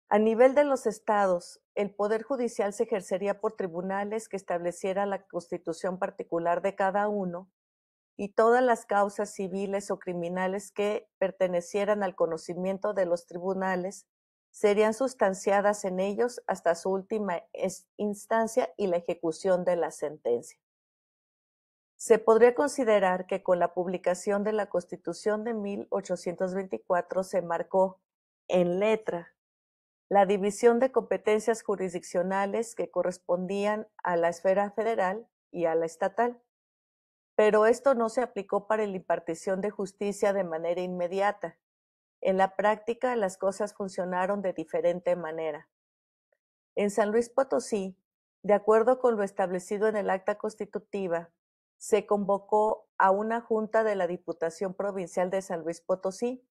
A: A nivel de los estados, el Poder Judicial se ejercería por tribunales que establecieran la constitución particular de cada uno y todas las causas civiles o criminales que pertenecieran al conocimiento de los tribunales serían sustanciadas en ellos hasta su última instancia y la ejecución de la sentencia. Se podría considerar que con la publicación de la Constitución de 1824 se marcó en letra la división de competencias jurisdiccionales que correspondían a la esfera federal y a la estatal. Pero esto no se aplicó para la impartición de justicia de manera inmediata. En la práctica, las cosas funcionaron de diferente manera. En San Luis Potosí, de acuerdo con lo establecido en el Acta Constitutiva, se convocó a una junta de la Diputación Provincial de San Luis Potosí.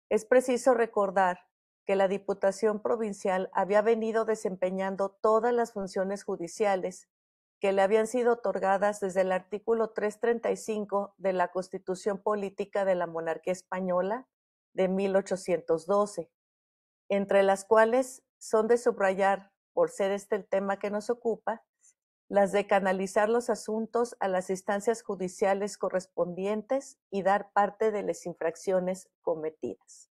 A: Es preciso recordar que la Diputación Provincial había venido desempeñando todas las funciones judiciales que le habían sido otorgadas desde el artículo 335 de la Constitución Política de la Monarquía Española de 1812, entre las cuales son de subrayar, por ser este el tema que nos ocupa, las de canalizar los asuntos a las instancias judiciales correspondientes y dar parte de las infracciones cometidas.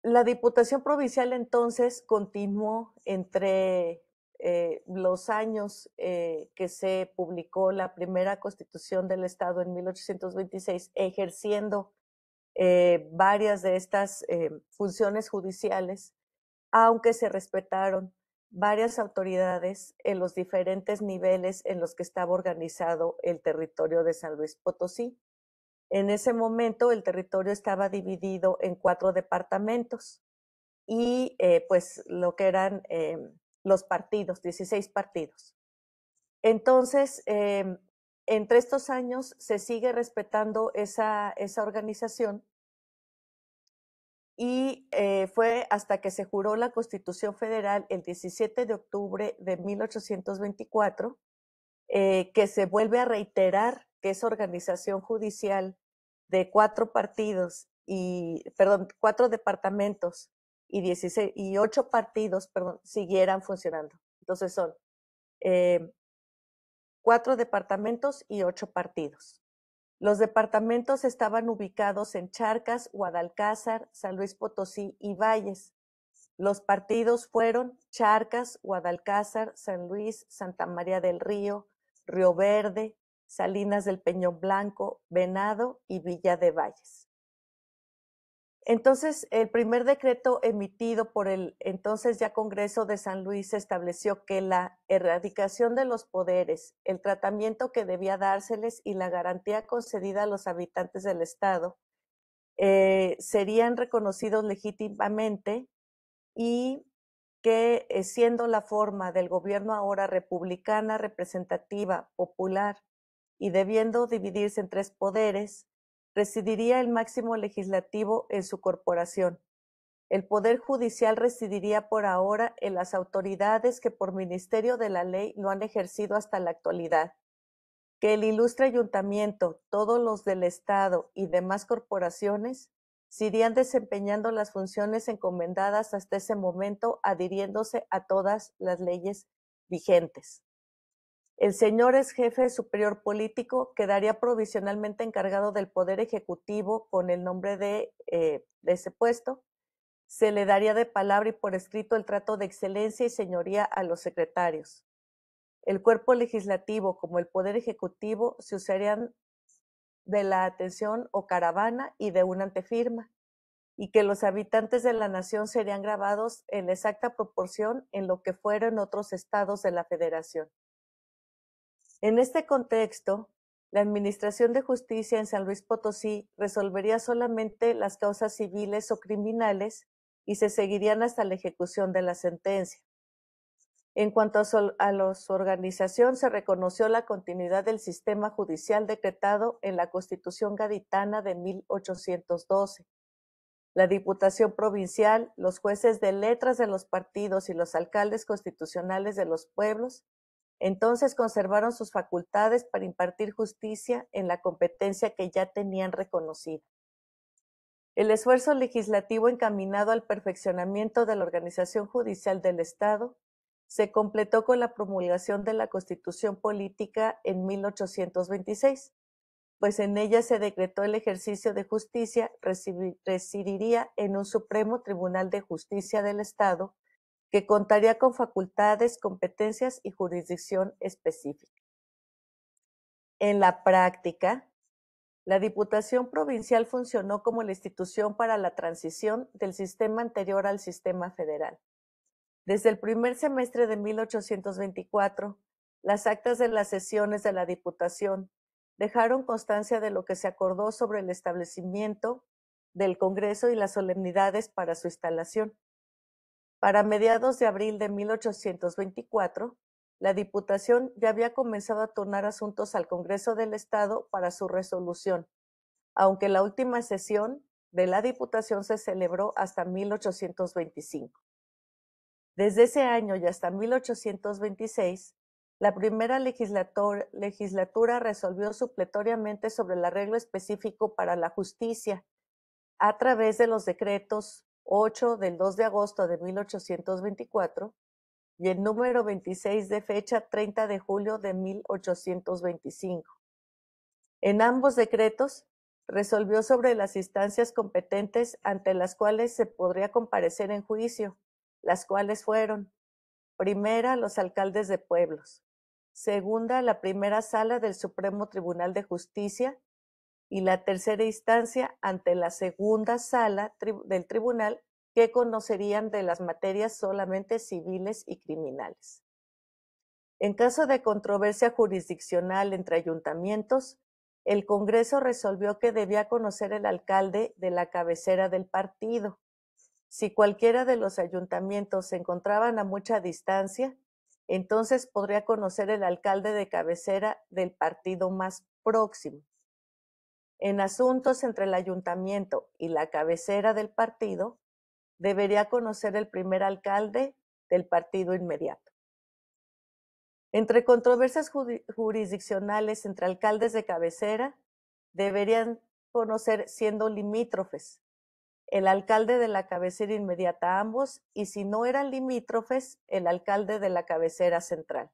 A: La Diputación Provincial entonces continuó entre los años que se publicó la primera Constitución del Estado en 1826, ejerciendo varias de estas funciones judiciales, aunque se respetaron varias autoridades en los diferentes niveles en los que estaba organizado el territorio de San Luis Potosí. En ese momento el territorio estaba dividido en 4 departamentos y pues lo que eran los partidos, 16 partidos. Entonces, entre estos años se sigue respetando esa organización y fue hasta que se juró la Constitución Federal el 17 de octubre de 1824 que se vuelve a reiterar que esa organización judicial de 4 partidos perdón, 4 departamentos y 8 partidos, perdón, siguieran funcionando. Entonces son 4 departamentos y 8 partidos. Los departamentos estaban ubicados en Charcas, Guadalcázar, San Luis Potosí y Valles. Los partidos fueron Charcas, Guadalcázar, San Luis, Santa María del Río, Río Verde, Salinas del Peñón Blanco, Venado y Villa de Valles. Entonces, el primer decreto emitido por el entonces ya Congreso de San Luis estableció que la erradicación de los poderes, el tratamiento que debía dárseles y la garantía concedida a los habitantes del Estado serían reconocidos legítimamente y que siendo la forma del gobierno ahora republicana, representativa, popular y debiendo dividirse en 3 poderes, residiría el máximo legislativo en su corporación. El poder judicial residiría por ahora en las autoridades que por ministerio de la ley lo han ejercido hasta la actualidad. Que el ilustre ayuntamiento, todos los del Estado y demás corporaciones se irían desempeñando las funciones encomendadas hasta ese momento, adhiriéndose a todas las leyes vigentes. El señor ex jefe superior político quedaría provisionalmente encargado del Poder Ejecutivo con el nombre de ese puesto. Se le daría de palabra y por escrito el trato de excelencia y señoría a los secretarios. El cuerpo legislativo como el Poder Ejecutivo se usarían de la atención o caravana y de una antefirma, y que los habitantes de la nación serían grabados en exacta proporción en lo que fuera en otros estados de la Federación. En este contexto, la Administración de Justicia en San Luis Potosí resolvería solamente las causas civiles o criminales y se seguirían hasta la ejecución de la sentencia. En cuanto a su organización, se reconoció la continuidad del sistema judicial decretado en la Constitución Gaditana de 1812. La Diputación Provincial, los jueces de letras de los partidos y los alcaldes constitucionales de los pueblos, entonces conservaron sus facultades para impartir justicia en la competencia que ya tenían reconocida. El esfuerzo legislativo encaminado al perfeccionamiento de la organización judicial del Estado se completó con la promulgación de la Constitución Política en 1826, pues en ella se decretó el ejercicio de justicia residiría en un Supremo Tribunal de Justicia del Estado que contaría con facultades, competencias y jurisdicción específica. En la práctica, la Diputación Provincial funcionó como la institución para la transición del sistema anterior al sistema federal. Desde el primer semestre de 1824, las actas de las sesiones de la Diputación dejaron constancia de lo que se acordó sobre el establecimiento del Congreso y las solemnidades para su instalación. Para mediados de abril de 1824, la Diputación ya había comenzado a turnar asuntos al Congreso del Estado para su resolución, aunque la última sesión de la Diputación se celebró hasta 1825. Desde ese año y hasta 1826, la primera legislatura resolvió supletoriamente sobre el arreglo específico para la justicia a través de los decretos 8 del 2 de agosto de 1824 y el número 26 de fecha 30 de julio de 1825. En ambos decretos resolvió sobre las instancias competentes ante las cuales se podría comparecer en juicio, las cuales fueron: primera, los alcaldes de pueblos; segunda, la primera sala del Supremo Tribunal de Justicia; y la tercera instancia ante la segunda sala del tribunal, que conocerían de las materias solamente civiles y criminales. En caso de controversia jurisdiccional entre ayuntamientos, el Congreso resolvió que debía conocer el alcalde de la cabecera del partido. Si cualquiera de los ayuntamientos se encontraban a mucha distancia, entonces podría conocer el alcalde de cabecera del partido más próximo. En asuntos entre el ayuntamiento y la cabecera del partido, debería conocer el primer alcalde del partido inmediato. Entre controversias jurisdiccionales entre alcaldes de cabecera, deberían conocer siendo limítrofes el alcalde de la cabecera inmediata a ambos, y si no eran limítrofes, el alcalde de la cabecera central.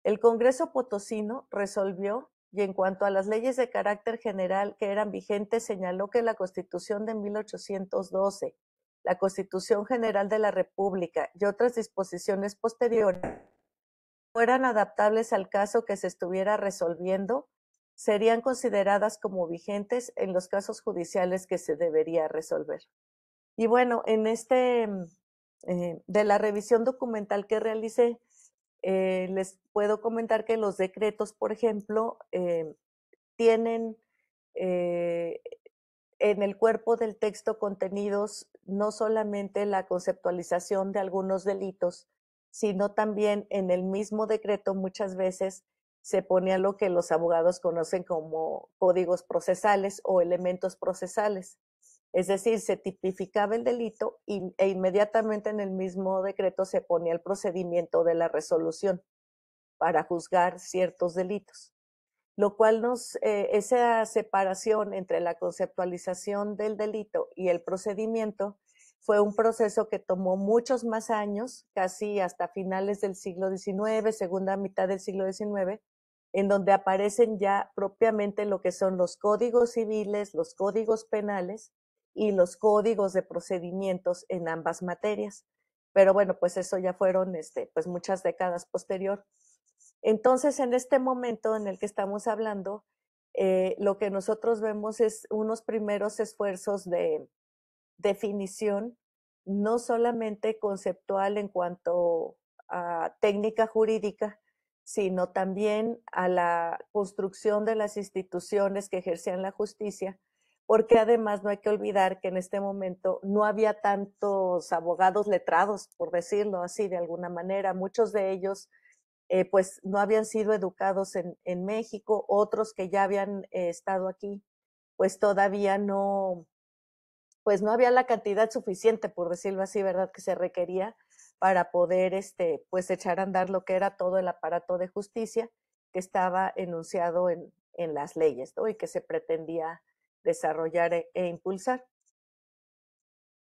A: El Congreso potosino resolvió, y en cuanto a las leyes de carácter general que eran vigentes, señaló que la Constitución de 1812, la Constitución General de la República y otras disposiciones posteriores fueran adaptables al caso que se estuviera resolviendo, serían consideradas como vigentes en los casos judiciales que se debería resolver. Y bueno, en de la revisión documental que realicé, les puedo comentar que los decretos, por ejemplo, tienen en el cuerpo del texto contenidos no solamente la conceptualización de algunos delitos, sino también en el mismo decreto muchas veces se ponía lo que los abogados conocen como códigos procesales o elementos procesales. Es decir, se tipificaba el delito e inmediatamente en el mismo decreto se ponía el procedimiento de la resolución para juzgar ciertos delitos, lo cual esa separación entre la conceptualización del delito y el procedimiento fue un proceso que tomó muchos más años, casi hasta finales del siglo XIX, segunda mitad del siglo XIX, en donde aparecen ya propiamente lo que son los códigos civiles, los códigos penales y los códigos de procedimientos en ambas materias. Pero bueno, pues eso ya fueron pues muchas décadas posterior. Entonces, en este momento en el que estamos hablando, lo que nosotros vemos es unos primeros esfuerzos de definición, no solamente conceptual en cuanto a técnica jurídica, sino también a la construcción de las instituciones que ejercían la justicia, porque además no hay que olvidar que en este momento no había tantos abogados letrados, por decirlo así de alguna manera. Muchos de ellos pues no habían sido educados en México, otros que ya habían estado aquí, pues todavía no, pues no había la cantidad suficiente, por decirlo así, ¿verdad?, que se requería para poder, pues echar a andar lo que era todo el aparato de justicia que estaba enunciado en las leyes, ¿no?, y que se pretendía desarrollar e impulsar.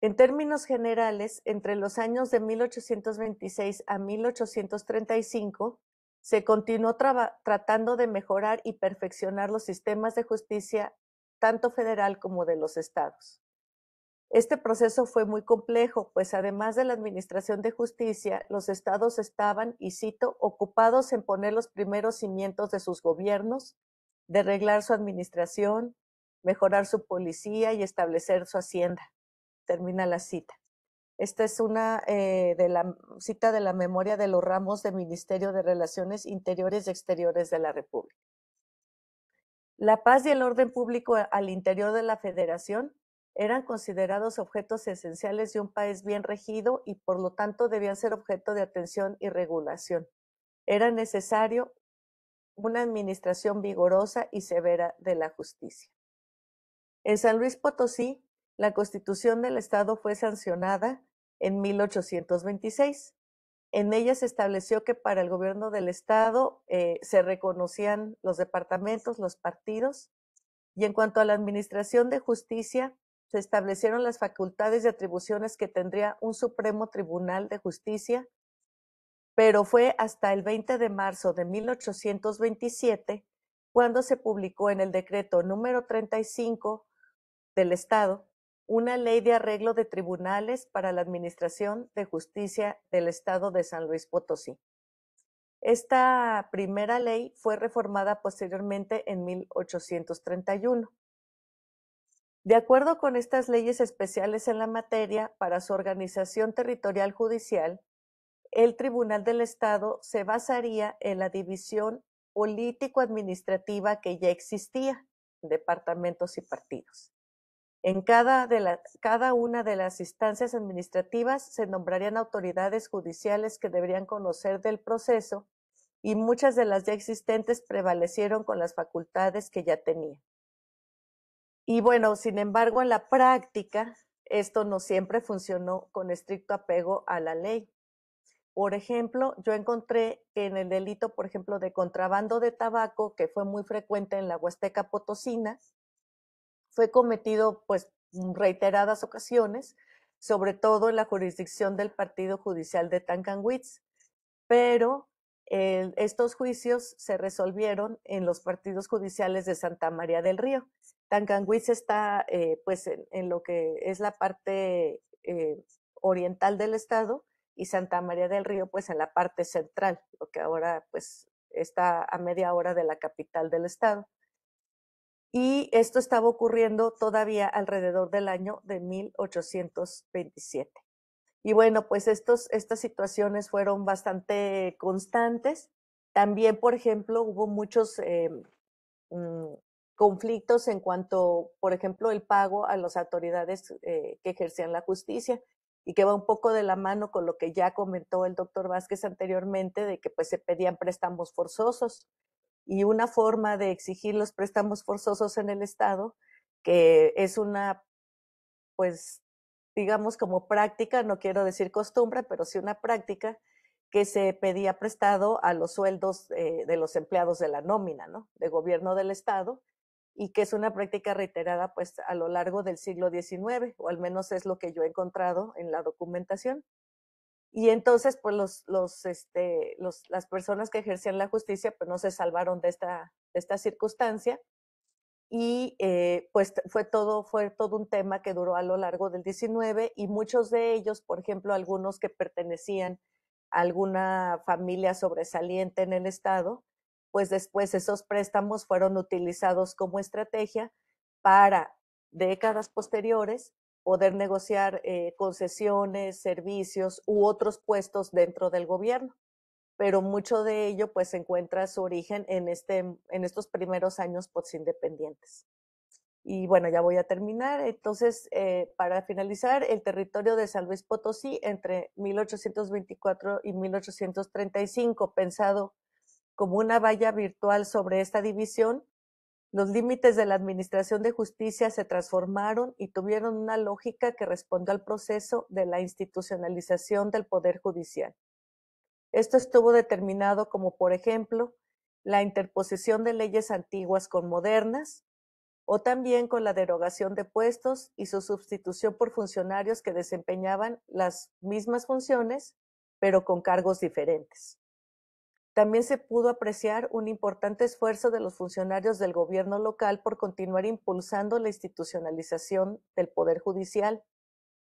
A: En términos generales, entre los años de 1826 a 1835, se continuó tratando de mejorar y perfeccionar los sistemas de justicia, tanto federal como de los estados. Este proceso fue muy complejo, pues además de la administración de justicia, los estados estaban, y cito, ocupados en poner los primeros cimientos de sus gobiernos, de arreglar su administración, mejorar su policía y establecer su hacienda. Termina la cita. Esta es una de la cita de la memoria de los ramos del Ministerio de Relaciones Interiores y Exteriores de la República. La paz y el orden público al interior de la Federación eran considerados objetos esenciales de un país bien regido y por lo tanto debían ser objeto de atención y regulación. Era necesario una administración vigorosa y severa de la justicia. En San Luis Potosí, la Constitución del Estado fue sancionada en 1826. En ella se estableció que para el gobierno del Estado se reconocían los departamentos, los partidos, y en cuanto a la administración de justicia, se establecieron las facultades y atribuciones que tendría un Supremo Tribunal de Justicia, pero fue hasta el 20 de marzo de 1827 cuando se publicó en el decreto número 35 del Estado una ley de arreglo de tribunales para la administración de justicia del Estado de San Luis Potosí. Esta primera ley fue reformada posteriormente en 1831. De acuerdo con estas leyes especiales en la materia, para su organización territorial judicial, el Tribunal del Estado se basaría en la división político-administrativa que ya existía, departamentos y partidos. En cada una de las instancias administrativas se nombrarían autoridades judiciales que deberían conocer del proceso y muchas de las ya existentes prevalecieron con las facultades que ya tenía. Y bueno, sin embargo, en la práctica, esto no siempre funcionó con estricto apego a la ley. Por ejemplo, yo encontré que en el delito, por ejemplo, de contrabando de tabaco, que fue muy frecuente en la Huasteca Potosina, fue cometido pues reiteradas ocasiones, sobre todo en la jurisdicción del Partido Judicial de Tancanwitz, pero estos juicios se resolvieron en los partidos judiciales de Santa María del Río. Tancanwitz está pues en lo que es la parte oriental del estado y Santa María del Río pues en la parte central, lo que ahora pues está a media hora de la capital del estado. Y esto estaba ocurriendo todavía alrededor del año de 1827. Y bueno, pues estas situaciones fueron bastante constantes. También, por ejemplo, hubo muchos conflictos en cuanto, por ejemplo, el pago a las autoridades que ejercían la justicia y que va un poco de la mano con lo que ya comentó el doctor Vázquez anteriormente, de que pues se pedían préstamos forzosos. Y una forma de exigir los préstamos forzosos en el Estado, que es una, pues, digamos como práctica, no quiero decir costumbre, pero sí una práctica, que se pedía prestado a los sueldos de los empleados de la nómina, ¿no? De gobierno del Estado, y que es una práctica reiterada pues a lo largo del siglo XIX, o al menos es lo que yo he encontrado en la documentación. Y entonces, pues las personas que ejercían la justicia, pues no se salvaron de esta circunstancia y pues fue todo un tema que duró a lo largo del XIX y muchos de ellos, por ejemplo, algunos que pertenecían a alguna familia sobresaliente en el estado, pues después esos préstamos fueron utilizados como estrategia para décadas posteriores poder negociar concesiones, servicios u otros puestos dentro del gobierno. Pero mucho de ello pues encuentra su origen en estos primeros años postindependientes. Y bueno, ya voy a terminar. Entonces, para finalizar, el territorio de San Luis Potosí entre 1824 y 1835, pensado como una valla virtual sobre esta división, los límites de la administración de justicia se transformaron y tuvieron una lógica que respondió al proceso de la institucionalización del Poder Judicial. Esto estuvo determinado como, por ejemplo, la interposición de leyes antiguas con modernas, o también con la derogación de puestos y su sustitución por funcionarios que desempeñaban las mismas funciones, pero con cargos diferentes. También se pudo apreciar un importante esfuerzo de los funcionarios del gobierno local por continuar impulsando la institucionalización del Poder Judicial,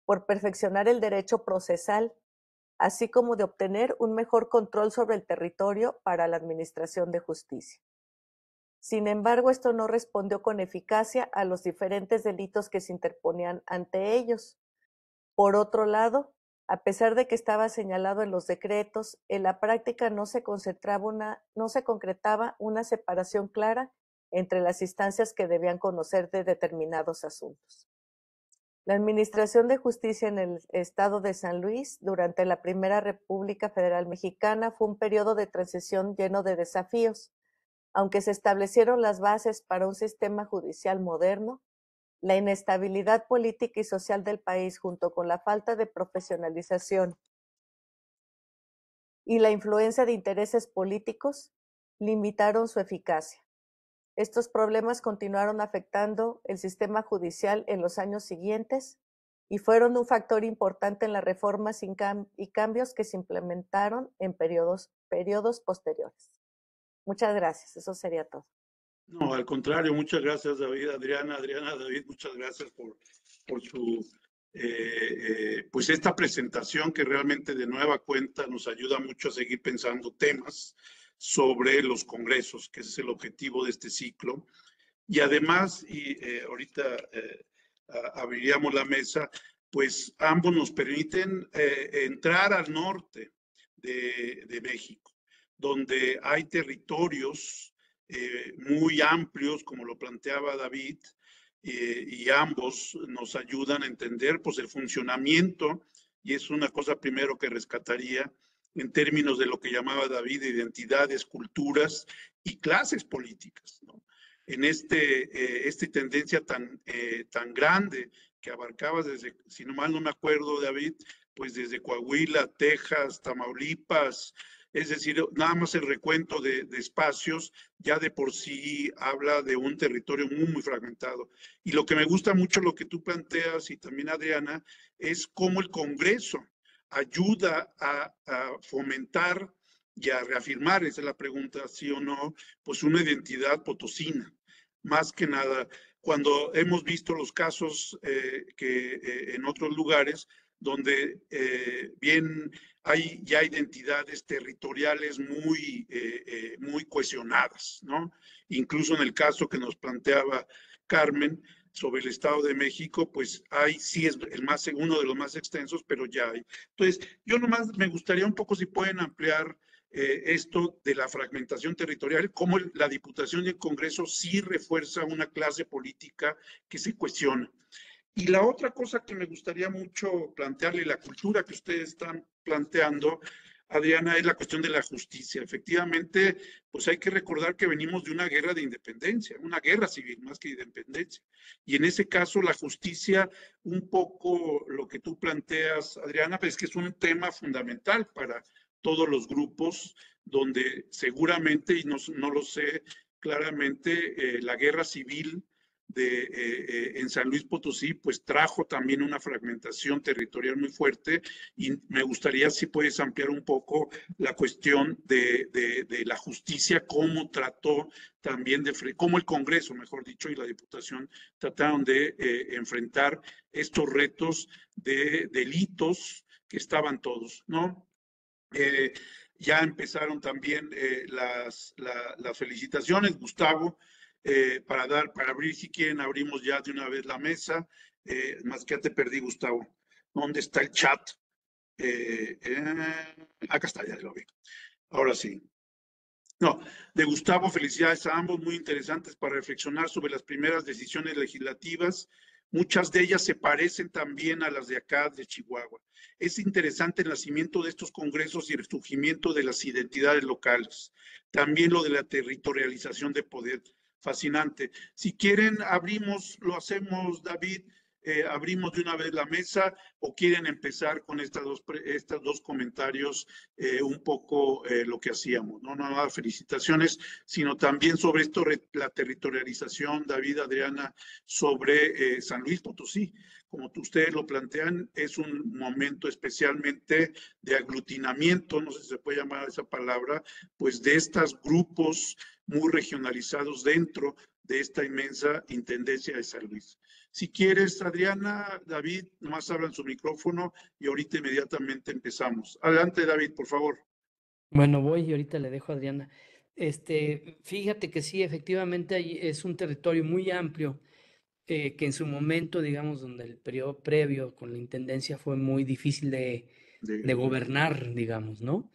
A: por perfeccionar el derecho procesal, así como de obtener un mejor control sobre el territorio para la administración de justicia. Sin embargo, esto no respondió con eficacia a los diferentes delitos que se interponían ante ellos. Por otro lado, a pesar de que estaba señalado en los decretos, en la práctica no se concretaba una separación clara entre las instancias que debían conocer de determinados asuntos. La administración de justicia en el estado de San Luis durante la Primera República Federal Mexicana fue un periodo de transición lleno de desafíos. Aunque se establecieron las bases para un sistema judicial moderno, la inestabilidad política y social del país, junto con la falta de profesionalización y la influencia de intereses políticos, limitaron su eficacia. Estos problemas continuaron afectando el sistema judicial en los años siguientes y fueron un factor importante en las reformas y cambios que se implementaron en periodos posteriores. Muchas gracias, eso sería todo.
D: No, al contrario, muchas gracias, David, Adriana, David, muchas gracias por su, pues esta presentación que realmente de nueva cuenta nos ayuda mucho a seguir pensando temas sobre los congresos, que es el objetivo de este ciclo. Y además, ahorita abriríamos la mesa, pues ambos nos permiten entrar al norte de México, donde hay territorios muy amplios, como lo planteaba David, y ambos nos ayudan a entender pues, el funcionamiento, y es una cosa primero que rescataría, en términos de lo que llamaba David identidades, culturas y clases políticas, ¿no? En esta tendencia tan grande que abarcaba desde, si no mal no me acuerdo, David, pues desde Coahuila, Texas, Tamaulipas, es decir, nada más el recuento de espacios ya de por sí habla de un territorio muy fragmentado. Y lo que me gusta mucho, lo que tú planteas y también Adriana, es cómo el Congreso ayuda a fomentar y a reafirmar, esa es la pregunta, sí o no, pues una identidad potosina. Más que nada, cuando hemos visto los casos en otros lugares, donde bien hay ya identidades territoriales muy cohesionadas, ¿no? Incluso en el caso que nos planteaba Carmen sobre el Estado de México, pues hay, sí es uno de los más extensos, pero ya hay. Entonces, yo nomás me gustaría un poco si pueden ampliar esto de la fragmentación territorial, cómo la Diputación y el Congreso sí refuerza una clase política que se cuestiona. Y la otra cosa que me gustaría mucho plantearle, la cultura que ustedes están planteando, Adriana, es la cuestión de la justicia. Efectivamente, pues hay que recordar que venimos de una guerra de independencia, una guerra civil más que de independencia. Y en ese caso, la justicia, un poco lo que tú planteas, Adriana, pues es que es un tema fundamental para todos los grupos, donde seguramente, y no lo sé claramente, la guerra civil en San Luis Potosí, pues trajo también una fragmentación territorial muy fuerte y me gustaría si puedes ampliar un poco la cuestión de la justicia, cómo trató también cómo el Congreso, mejor dicho, y la Diputación trataron de enfrentar estos retos de delitos que estaban todos, ¿no? Ya empezaron también las felicitaciones, Gustavo, para abrir, si quieren, abrimos ya de una vez la mesa. Más que ya te perdí, Gustavo. ¿Dónde está el chat? Acá está, ya lo vi. Ahora sí. No, de Gustavo, felicidades a ambos, muy interesantes para reflexionar sobre las primeras decisiones legislativas. Muchas de ellas se parecen también a las de acá, de Chihuahua. Es interesante el nacimiento de estos congresos y el surgimiento de las identidades locales. También lo de la territorialización de poder. Fascinante. Si quieren, lo hacemos, David, abrimos de una vez la mesa o quieren empezar con estos dos comentarios un poco lo que hacíamos, no nada felicitaciones, sino también sobre esto, la territorialización, David, Adriana, sobre San Luis Potosí. Como ustedes lo plantean, es un momento especialmente de aglutinamiento, no sé si se puede llamar esa palabra, pues de estos grupos muy regionalizados dentro de esta inmensa intendencia de San Luis. Si quieres, Adriana, David, nomás abran su micrófono y ahorita inmediatamente empezamos. Adelante, David, por favor.
C: Bueno, voy y ahorita le dejo a Adriana. Fíjate que sí, efectivamente es un territorio muy amplio, que en su momento, digamos, donde el periodo previo con la intendencia fue muy difícil de gobernar, digamos, ¿no?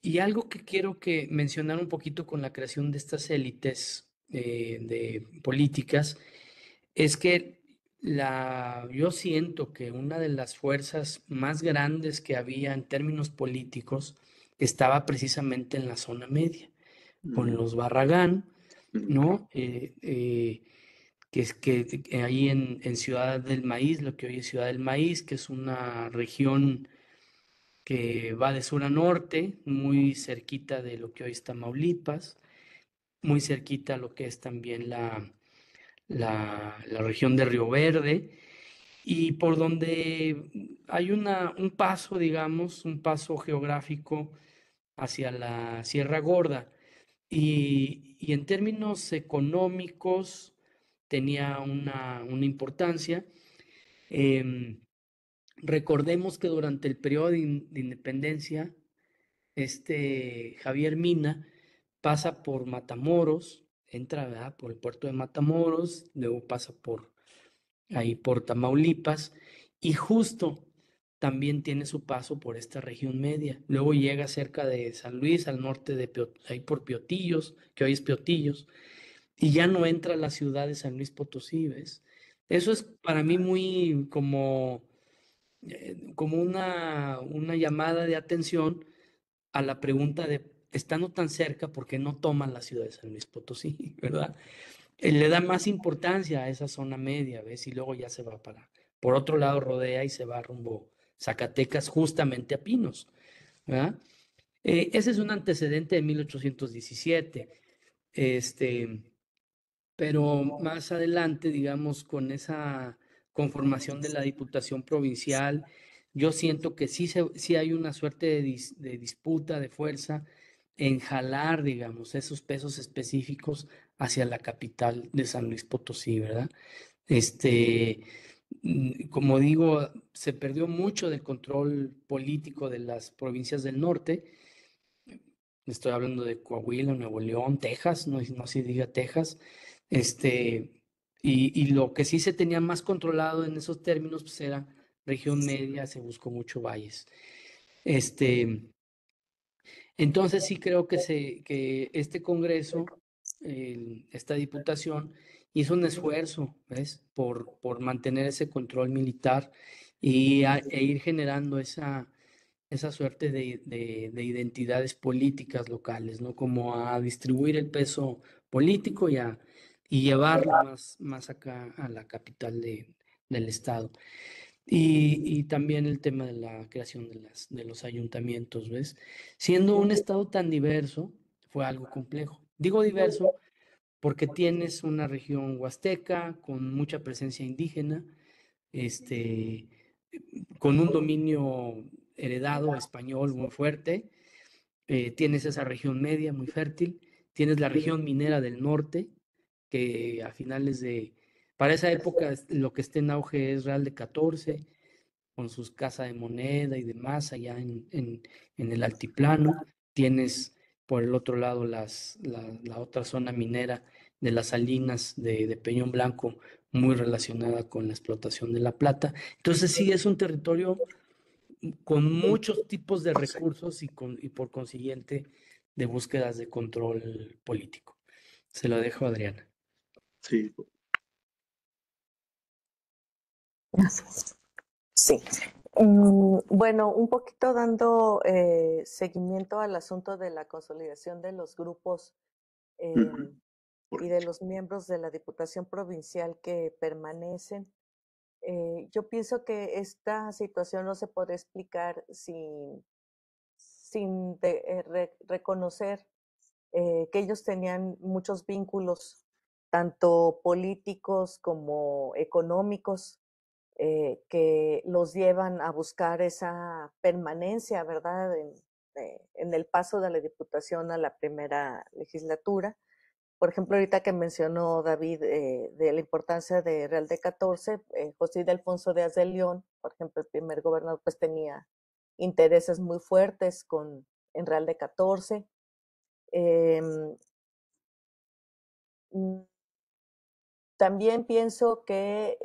C: Y algo que quiero mencionar un poquito con la creación de estas élites de políticas es que yo siento que una de las fuerzas más grandes que había en términos políticos estaba precisamente en la zona media, con los Barragán, ¿no? Que ahí en Ciudad del Maíz, lo que hoy es Ciudad del Maíz, que es una región que va de sur a norte, muy cerquita de lo que hoy es Tamaulipas, muy cerquita a lo que es también la región de Río Verde, y por donde hay un paso, digamos, un paso geográfico hacia la Sierra Gorda. Y en términos económicos tenía una importancia. Recordemos que durante el periodo de independencia, Javier Mina pasa por Matamoros, entra, ¿verdad?, por el puerto de Matamoros, luego pasa ahí por Tamaulipas, y justo también tiene su paso por esta región media. Luego llega cerca de San Luis, al norte ahí por Piotillos, que hoy es Piotillos, y ya no entra a la ciudad de San Luis Potosí, ¿ves? Eso es para mí muy como como una llamada de atención a la pregunta de, estando tan cerca, ¿por qué no toman la ciudad de San Luis Potosí? ¿Verdad? Le da más importancia a esa zona media, ¿ves? Y luego ya se va por otro lado rodea y se va rumbo Zacatecas, justamente a Pinos, ¿verdad? Ese es un antecedente de 1817. Pero más adelante, digamos, con esa conformación de la Diputación Provincial, yo siento que sí hay una suerte de disputa, de fuerza en jalar, digamos, esos pesos específicos hacia la capital de San Luis Potosí, ¿verdad? Como digo, se perdió mucho del control político de las provincias del norte. Estoy hablando de Coahuila, Nuevo León, Texas, no se diga Texas. Y lo que sí se tenía más controlado en esos términos, pues era región media, se buscó mucho valles. Este, entonces sí creo que este Congreso, esta Diputación, hizo un esfuerzo, ¿ves? Por mantener ese control militar e ir generando esa suerte de identidades políticas locales, ¿no? Como a distribuir el peso político y llevarlo más acá a la capital del estado. Y también el tema de la creación de los ayuntamientos, ¿ves? Siendo un estado tan diverso, fue algo complejo. Digo diverso porque tienes una región huasteca con mucha presencia indígena, este, con un dominio heredado español muy fuerte. Tienes esa región media muy fértil, tienes la región minera del norte, que a finales para esa época lo que está en auge es Real de 14, con sus casas de moneda y demás allá en el altiplano. Tienes por el otro lado la otra zona minera de las salinas de Peñón Blanco, muy relacionada con la explotación de la plata. Entonces sí, es un territorio con muchos tipos de recursos y por consiguiente de búsquedas de control político. Se lo dejo a Adriana.
D: Sí.
A: Sí. Bueno, un poquito dando seguimiento al asunto de la consolidación de los grupos y de los miembros de la Diputación Provincial que permanecen. Yo pienso que esta situación no se puede explicar sin reconocer que ellos tenían muchos vínculos, tanto políticos como económicos, que los llevan a buscar esa permanencia, ¿verdad?, en el paso de la Diputación a la primera legislatura. Por ejemplo, ahorita que mencionó David de la importancia de Real de 14, José de Alfonso Díaz de León, por ejemplo, el primer gobernador, pues tenía intereses muy fuertes en Real de 14. También pienso que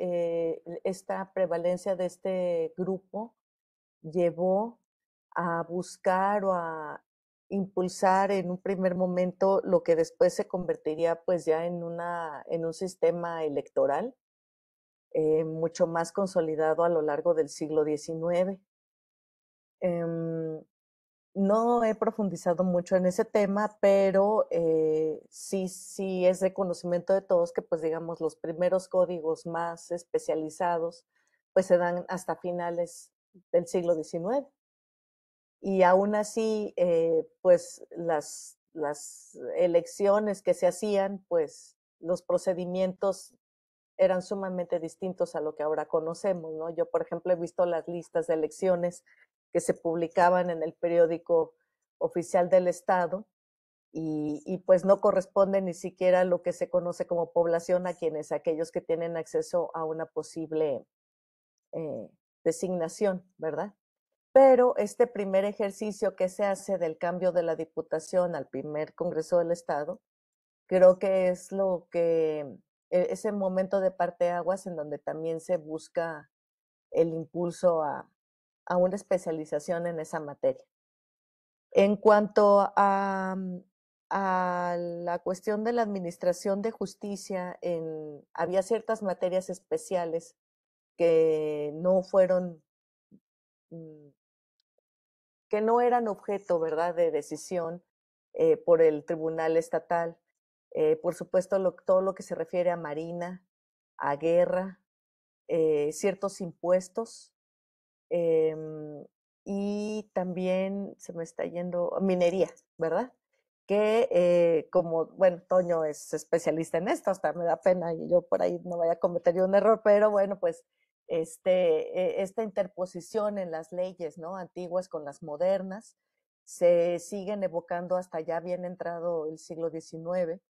A: esta prevalencia de este grupo llevó a buscar o a impulsar en un primer momento lo que después se convertiría pues ya en un sistema electoral mucho más consolidado a lo largo del siglo XIX. No he profundizado mucho en ese tema, pero sí es de conocimiento de todos que, pues digamos, los primeros códigos más especializados, pues se dan hasta finales del siglo XIX. Y aún así, pues las elecciones que se hacían, pues los procedimientos eran sumamente distintos a lo que ahora conocemos, ¿no? Yo, por ejemplo, he visto las listas de elecciones que se publicaban en el periódico oficial del Estado y pues no corresponde ni siquiera a lo que se conoce como población a quienes aquellos que tienen acceso a una posible eh, designación, ¿verdad? Pero este primer ejercicio que se hace del cambio de la Diputación al primer Congreso del Estado, creo que es ese momento de parteaguas en donde también se busca el impulso a una especialización en esa materia. En cuanto a la cuestión de la administración de justicia, había ciertas materias especiales que no fueron que no eran objeto, ¿verdad?, de decisión por el Tribunal Estatal. Por supuesto, todo lo que se refiere a Marina, a guerra, ciertos impuestos, y también se me está yendo minería, ¿verdad? Que como, bueno, Toño es especialista en esto, hasta me da pena y yo por ahí no vaya a cometer yo un error, pero bueno, pues esta interposición en las leyes, ¿no?, antiguas con las modernas, se siguen evocando hasta ya bien entrado el siglo XIX.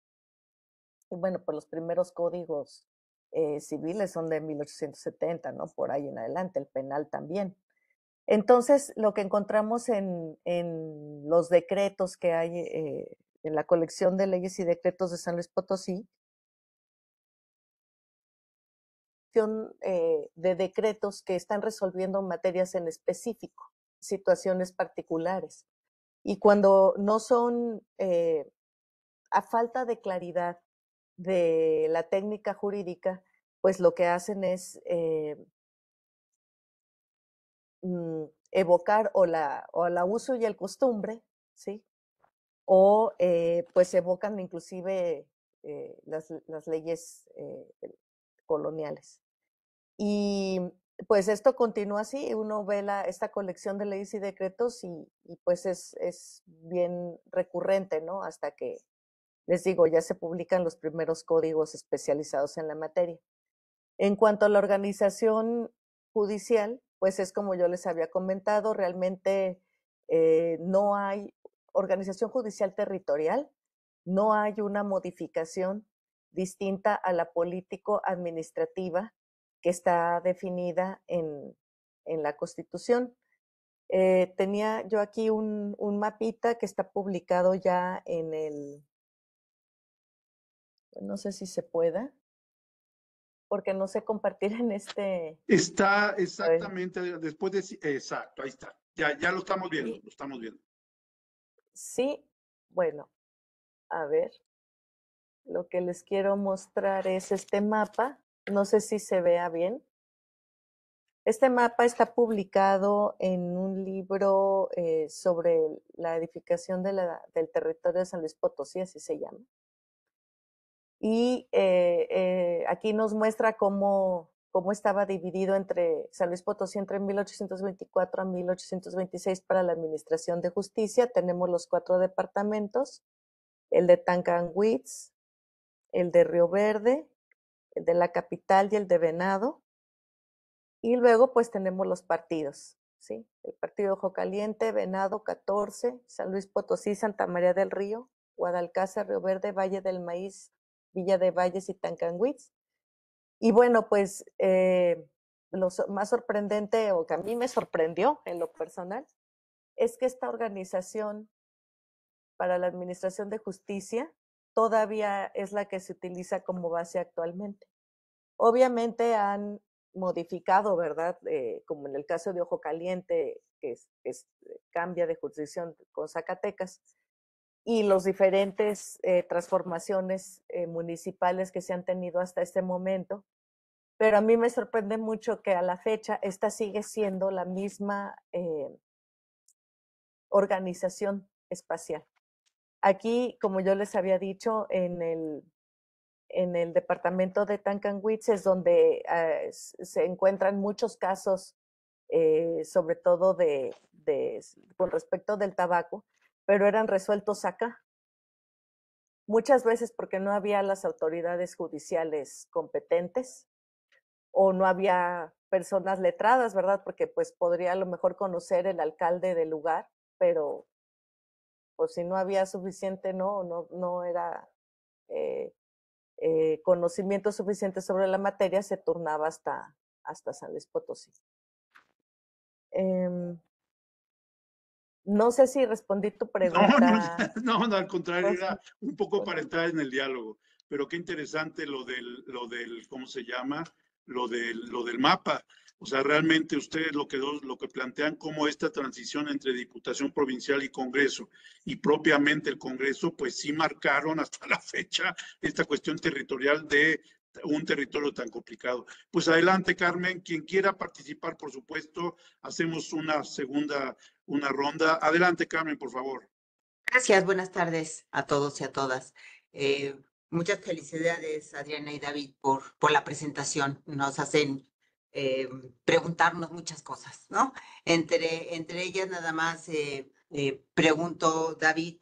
A: Y bueno, pues los primeros códigos civiles son de 1870, ¿no? Por ahí en adelante, el penal también. Entonces, lo que encontramos en los decretos que hay en la colección de leyes y decretos de San Luis Potosí, de decretos que están resolviendo materias en específico, situaciones particulares. Y cuando no son, a falta de claridad de la técnica jurídica, pues lo que hacen es evocar o la uso y el costumbre, ¿sí? O pues evocan inclusive las leyes coloniales. Y pues esto continúa así, uno ve esta colección de leyes y decretos y pues es bien recurrente, ¿no? Hasta que, les digo, ya se publican los primeros códigos especializados en la materia. En cuanto a la organización judicial, pues es como yo les había comentado, realmente no hay organización judicial territorial, no hay una modificación distinta a la político-administrativa que está definida en la Constitución. Tenía yo aquí un mapita que está publicado ya en no sé si se pueda, porque no sé compartir en este.
D: Está exactamente después de... Exacto, ahí está. Ya lo estamos viendo,
A: Sí.
D: lo estamos viendo.
A: Sí, bueno, a ver, lo que les quiero mostrar es este mapa. No sé si se vea bien. Este mapa está publicado en un libro sobre la edificación del territorio de San Luis Potosí, así se llama. Y aquí nos muestra cómo estaba dividido entre San Luis Potosí entre 1824 a 1826 para la administración de justicia. Tenemos los 4 departamentos, el de Tancanwitz, el de Río Verde, el de la capital y el de Venado. Y luego pues tenemos los partidos, ¿sí? El partido Ojo Caliente, Venado 14, San Luis Potosí, Santa María del Río, Guadalcázar, Río Verde, Valle del Maíz, Villa de Valles y Tancanwitz. Y bueno, pues lo más sorprendente, o que a mí me sorprendió en lo personal, es que esta organización para la administración de justicia todavía es la que se utiliza como base actualmente. Obviamente han modificado, ¿verdad? Como en el caso de Ojo Caliente, que cambia de jurisdicción con Zacatecas, y los diferentes transformaciones municipales que se han tenido hasta este momento. Pero a mí me sorprende mucho que a la fecha esta sigue siendo la misma organización espacial. Aquí, como yo les había dicho, en el departamento de Tancanwitz es donde se encuentran muchos casos, sobre todo con respecto del tabaco, pero eran resueltos acá. Muchas veces porque no había las autoridades judiciales competentes o no había personas letradas, ¿verdad? Porque pues podría a lo mejor conocer el alcalde del lugar, pero pues si no había suficiente, no era conocimiento suficiente sobre la materia, se turnaba hasta San Luis Potosí. No sé si respondí tu pregunta.
D: No, al contrario,
A: Pues,
D: era un poco
A: bueno.
D: para entrar en el diálogo, pero qué interesante lo del, ¿cómo se llama? Lo del mapa. O sea, realmente ustedes lo que plantean como esta transición entre Diputación Provincial y Congreso, y propiamente el Congreso, pues sí marcaron hasta la fecha esta cuestión territorial de un territorio tan complicado. Pues adelante, Carmen. Quien quiera participar, por supuesto, hacemos una ronda. Adelante, Carmen, por favor.
E: Gracias, buenas tardes a todos y a todas. Muchas felicidades, Adriana y David, por la presentación. Nos hacen preguntarnos muchas cosas, ¿no? Entre ellas, nada más pregunto, David,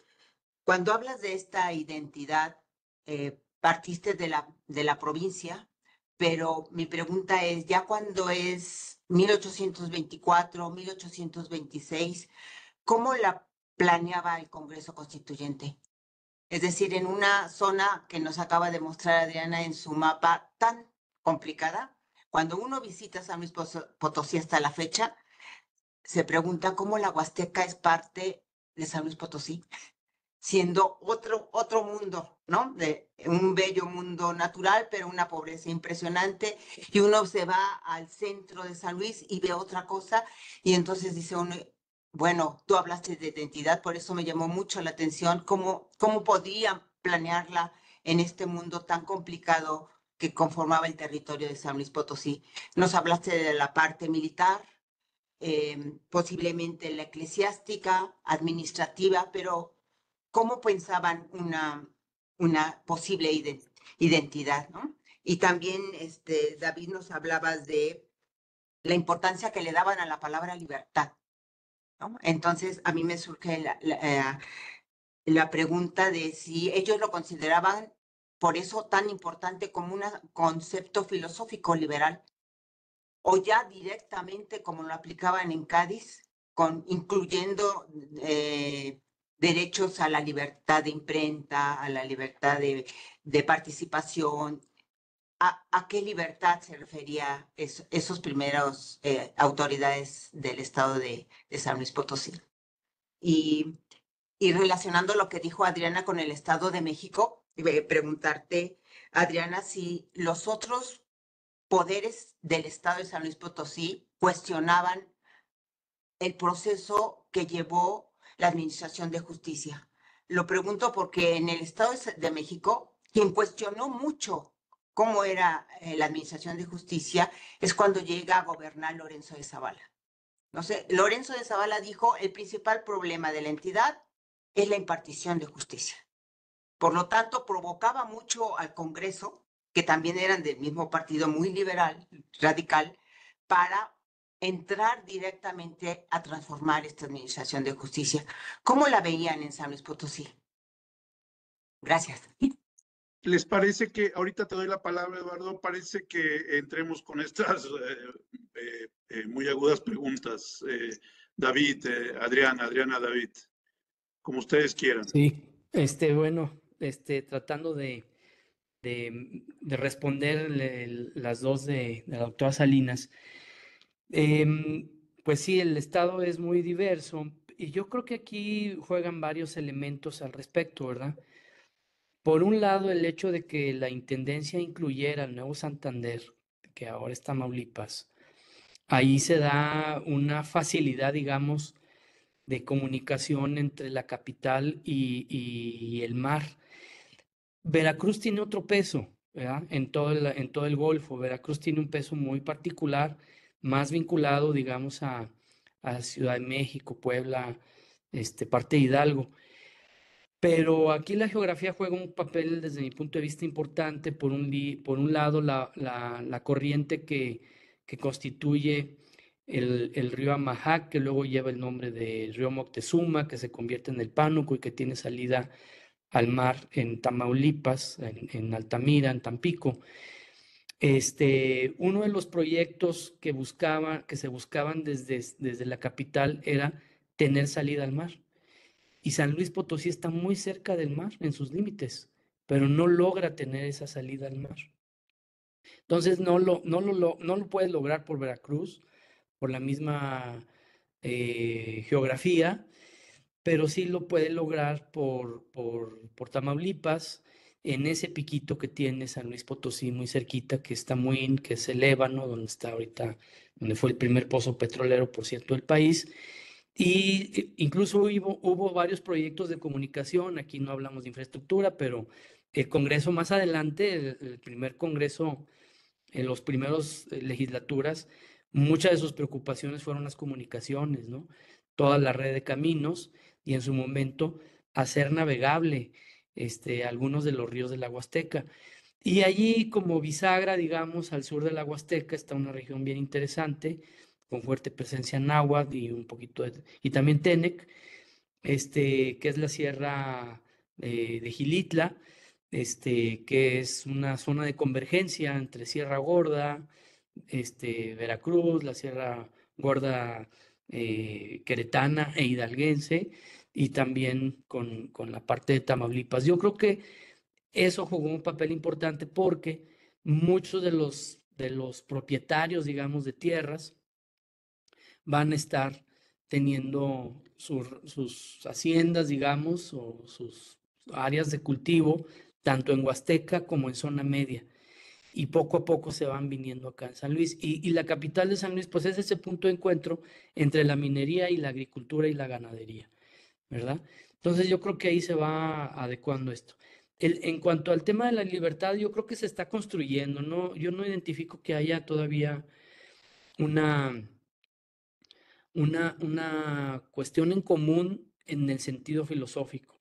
E: cuando hablas de esta identidad, partiste de la provincia, pero mi pregunta es, ya cuando es 1824, 1826, ¿cómo la planeaba el Congreso Constituyente? Es decir, en una zona que nos acaba de mostrar Adriana en su mapa tan complicada, cuando uno visita San Luis Potosí hasta la fecha, se pregunta cómo la Huasteca es parte de San Luis Potosí, siendo otro mundo, ¿no? De un bello mundo natural, pero una pobreza impresionante, y uno se va al centro de San Luis y ve otra cosa, y entonces dice uno, bueno, tú hablaste de identidad, por eso me llamó mucho la atención cómo podían planearla en este mundo tan complicado que conformaba el territorio de San Luis Potosí. Nos hablaste de la parte militar, posiblemente la eclesiástica, administrativa, pero ¿cómo pensaban una posible identidad, ¿no? Y también, David, nos hablabas de la importancia que le daban a la palabra libertad, ¿no? Entonces, a mí me surge la pregunta de si ellos lo consideraban por eso tan importante como un concepto filosófico liberal, o ya directamente como lo aplicaban en Cádiz, incluyendo derechos a la libertad de imprenta, a la libertad de participación. ¿A qué libertad se refería esos primeros autoridades del estado de San Luis Potosí? Y relacionando lo que dijo Adriana con el Estado de México, preguntarte, Adriana, si los otros poderes del Estado de San Luis Potosí cuestionaban el proceso que llevó la Administración de Justicia. Lo pregunto porque en el Estado de México, quien cuestionó mucho cómo era la Administración de Justicia es cuando llega a gobernar Lorenzo de Zavala. No sé, Lorenzo de Zavala dijo, el principal problema de la entidad es la impartición de justicia. Por lo tanto, provocaba mucho al Congreso, que también eran del mismo partido muy liberal, radical, para entrar directamente a transformar esta administración de justicia. ¿Cómo la veían en San Luis Potosí? Gracias.
D: ¿Les parece que, ahorita te doy la palabra, Eduardo, parece que entremos con estas muy agudas preguntas? David, Adriana, David, como ustedes quieran.
C: Sí, bueno, tratando de responder las dos de la doctora Salinas. Pues sí, el estado es muy diverso y yo creo que aquí juegan varios elementos al respecto, ¿verdad? Por un lado, el hecho de que la intendencia incluyera el Nuevo Santander, que ahora es Tamaulipas, ahí se da una facilidad, digamos, de comunicación entre la capital y el mar. Veracruz tiene otro peso, ¿verdad? En todo el Golfo. Veracruz tiene un peso muy particular, más vinculado, digamos, a Ciudad de México, Puebla, parte de Hidalgo. Pero aquí la geografía juega un papel, desde mi punto de vista, importante. Por un lado, la corriente que constituye el río Amajac, que luego lleva el nombre de río Moctezuma, que se convierte en el Pánuco y que tiene salida al mar en Tamaulipas, en Altamira, en Tampico. Uno de los proyectos que se buscaban desde la capital era tener salida al mar. Y San Luis Potosí está muy cerca del mar, en sus límites, pero no logra tener esa salida al mar. Entonces no lo puedes lograr por Veracruz, por la misma geografía, pero sí lo puede lograr por Tamaulipas, en ese piquito que tiene San Luis Potosí muy cerquita, que es el Ébano, donde está ahorita, donde fue el primer pozo petrolero, por cierto, del país. Y incluso hubo varios proyectos de comunicación. Aquí no hablamos de infraestructura, pero El Congreso más adelante, el primer Congreso, en los primeros legislaturas, muchas de sus preocupaciones fueron las comunicaciones, ¿no? Toda la red de caminos y en su momento hacer navegable algunos de los ríos de la Huasteca. Y allí, como bisagra, digamos, al sur de la Huasteca está una región bien interesante, con fuerte presencia náhuatl y un poquito y también Tenec, que es la sierra de Gilitla, que es una zona de convergencia entre Sierra Gorda, Veracruz, la Sierra Gorda queretana e hidalguense, y también con la parte de Tamaulipas. Yo creo que eso jugó un papel importante porque muchos de los propietarios, digamos, de tierras van a estar teniendo sus haciendas, digamos, o sus áreas de cultivo, tanto en Huasteca como en zona media. Y poco a poco se van viniendo acá en San Luis. Y la capital de San Luis, pues es ese punto de encuentro entre la minería y la agricultura y la ganadería, ¿verdad? Entonces yo creo que ahí se va adecuando esto. En cuanto al tema de la libertad, yo creo que se está construyendo, ¿no? Yo no identifico que haya todavía una, una cuestión en común en el sentido filosófico.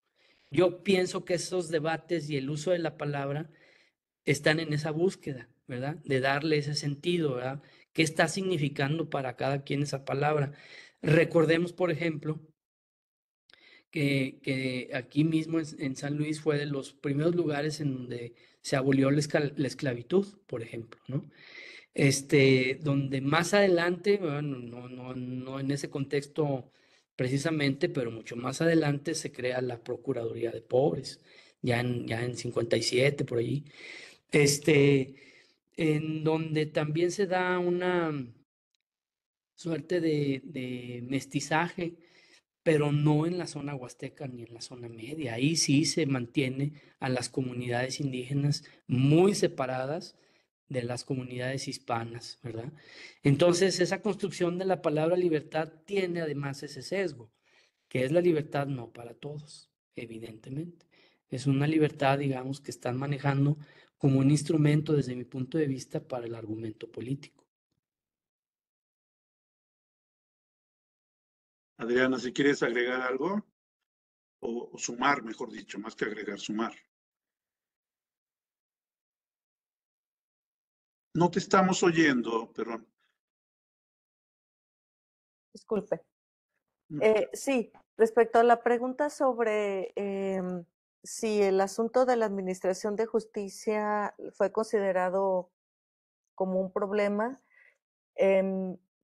C: Yo pienso que esos debates y el uso de la palabra están en esa búsqueda, ¿verdad? De darle ese sentido, ¿verdad? ¿Qué está significando para cada quien esa palabra? Recordemos, por ejemplo, que aquí mismo en San Luis fue de los primeros lugares en donde se abolió la esclavitud, por ejemplo, ¿no? Donde más adelante, bueno, no en ese contexto precisamente, pero mucho más adelante se crea la Procuraduría de Pobres, ya en 57, por allí, en donde también se da una suerte de mestizaje, pero no en la zona huasteca ni en la zona media. Ahí sí se mantiene a las comunidades indígenas muy separadas de las comunidades hispanas, ¿verdad? Entonces, esa construcción de la palabra libertad tiene además ese sesgo, que es la libertad no para todos, evidentemente. Es una libertad, digamos, que están manejando como un instrumento, desde mi punto de vista, para el argumento político.
D: Adriana, si quieres agregar algo, o sumar, mejor dicho, más que agregar, sumar. No te estamos oyendo, perdón.
A: Disculpe. Sí, respecto a la pregunta sobre si el asunto de la Administración de Justicia fue considerado como un problema,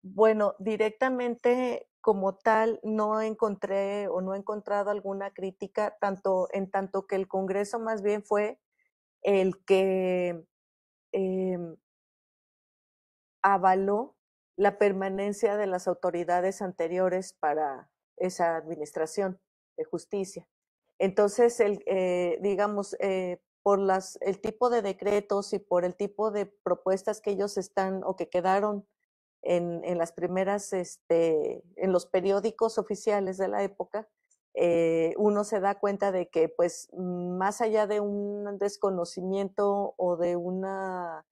A: bueno, directamente como tal no encontré o no he encontrado alguna crítica, en tanto que el Congreso más bien fue el que avaló la permanencia de las autoridades anteriores para esa administración de justicia. Entonces, digamos, por el tipo de decretos y por el tipo de propuestas que ellos están o que quedaron en las primeras, en los periódicos oficiales de la época, uno se da cuenta de que, pues, más allá de un desconocimiento o de una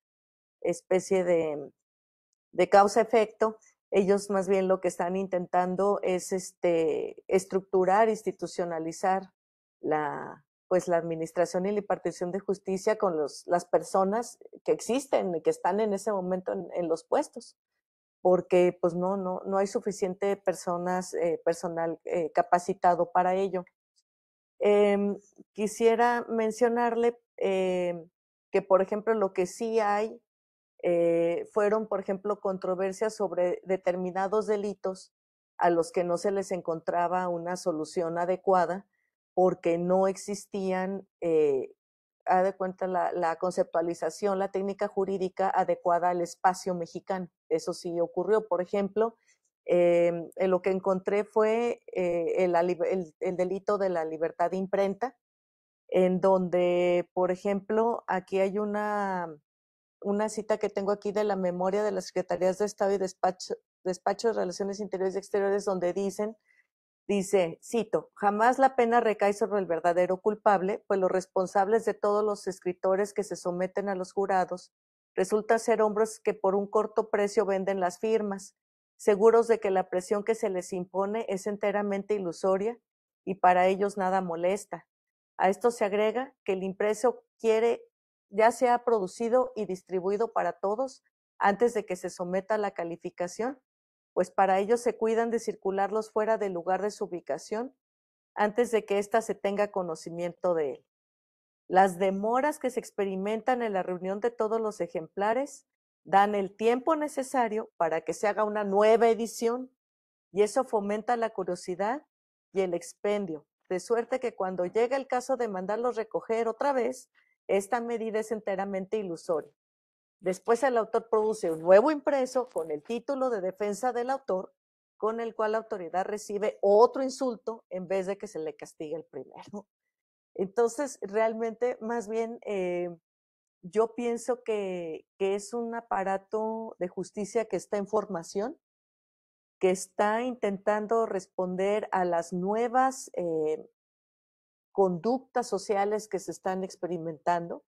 A: especie de causa-efecto, ellos más bien lo que están intentando es estructurar, institucionalizar pues la administración y la impartición de justicia con las personas que existen y que están en ese momento en los puestos, porque pues no hay suficiente personal capacitado para ello. Quisiera mencionarle que, por ejemplo, lo que sí hay fueron, por ejemplo, controversias sobre determinados delitos a los que no se les encontraba una solución adecuada porque no existían, haz de cuenta, la conceptualización, la técnica jurídica adecuada al espacio mexicano. Eso sí ocurrió. Por ejemplo, lo que encontré fue el delito de la libertad de imprenta, en donde, por ejemplo, aquí hay una cita que tengo aquí de la memoria de las Secretarías de Estado y Despacho de Relaciones Interiores y Exteriores, donde dicen Dice, cito, jamás la pena recae sobre el verdadero culpable, pues los responsables de todos los escritores que se someten a los jurados resultan ser hombres que por un corto precio venden las firmas, seguros de que la presión que se les impone es enteramente ilusoria y para ellos nada molesta. A esto se agrega que el impreso quiere ya sea producido y distribuido para todos antes de que se someta a la calificación, pues para ello se cuidan de circularlos fuera del lugar de su ubicación antes de que ésta se tenga conocimiento de él. Las demoras que se experimentan en la reunión de todos los ejemplares dan el tiempo necesario para que se haga una nueva edición y eso fomenta la curiosidad y el expendio, de suerte que cuando llega el caso de mandarlos recoger otra vez, esta medida es enteramente ilusoria. Después el autor produce un nuevo impreso con el título de defensa del autor, con el cual la autoridad recibe otro insulto en vez de que se le castigue el primero. Entonces, realmente, más bien, yo pienso que es un aparato de justicia que está en formación, que está intentando responder a las nuevas conductas sociales que se están experimentando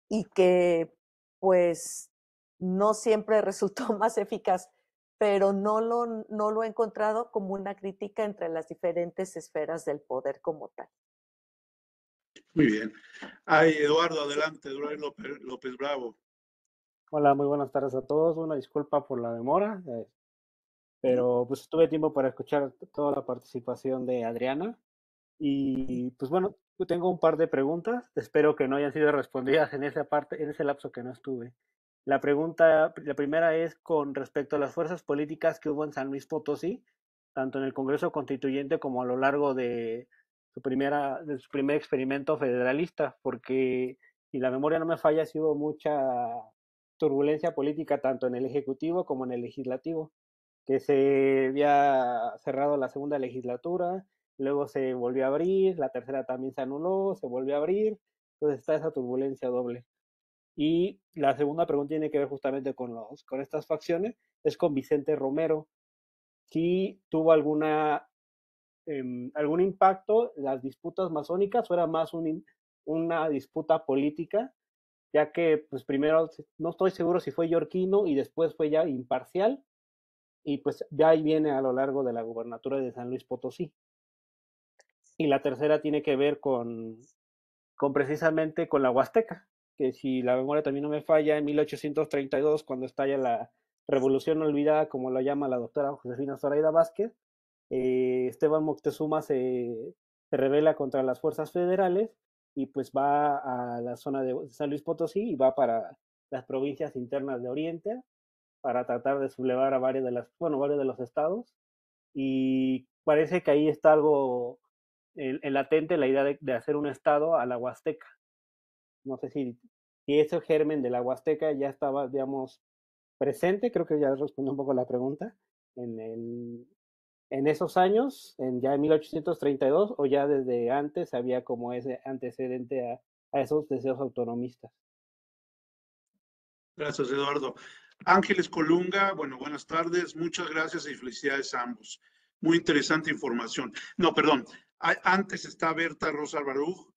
A: y que pues no siempre resultó más eficaz, pero no lo he encontrado como una crítica entre las diferentes esferas del poder como tal.
D: Muy bien. Ay, Eduardo, adelante, Eduardo López Bravo.
F: Hola, muy buenas tardes a todos. Una disculpa por la demora, pero pues tuve tiempo para escuchar toda la participación de Adriana. Y pues bueno, yo tengo un par de preguntas. Espero que no hayan sido respondidas en esa parte, en ese lapso que no estuve. La primera es con respecto a las fuerzas políticas que hubo en San Luis Potosí, tanto en el Congreso Constituyente como a lo largo de su primer experimento federalista, porque si la memoria no me falla, sí hubo mucha turbulencia política tanto en el Ejecutivo como en el Legislativo, que se había cerrado la segunda legislatura, luego se volvió a abrir, la tercera también se anuló, se volvió a abrir, entonces está esa turbulencia doble. Y la segunda pregunta tiene que ver justamente con estas facciones, es con Vicente Romero. Si tuvo algún impacto las disputas masónicas o era más una disputa política, ya que pues primero no estoy seguro si fue yorquino y después fue ya imparcial, y pues ya ahí viene a lo largo de la gubernatura de San Luis Potosí. Y la tercera tiene que ver con precisamente con la Huasteca, que si la memoria también no me falla, en 1832, cuando estalla la Revolución Olvidada, como la llama la doctora Josefina Zoraida Vázquez, Esteban Moctezuma se rebela contra las fuerzas federales y pues va a la zona de San Luis Potosí y va para las provincias internas de Oriente para tratar de sublevar a varios de los estados, y parece que ahí está algo en latente la idea de hacer un estado a la Huasteca. No sé si ese germen de la Huasteca ya estaba, digamos, presente, creo que ya respondió un poco la pregunta, en esos años, ya en 1832, o ya desde antes había como ese antecedente a esos deseos autonomistas.
D: Gracias, Eduardo. Ángeles Colunga, bueno, buenas tardes, muchas gracias y felicidades a ambos. Muy interesante información. No, perdón, antes está Berta Rosa Baruch,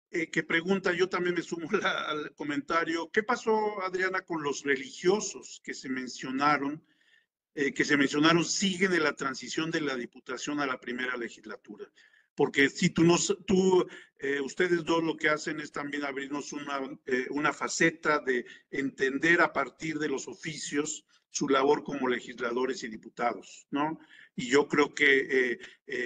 D: que pregunta, yo también me sumo al comentario, ¿qué pasó, Adriana, con los religiosos que se mencionaron siguen en la transición de la Diputación a la primera legislatura? Porque si ustedes dos lo que hacen es también abrirnos una faceta de entender a partir de los oficios su labor como legisladores y diputados, ¿no? Y yo creo que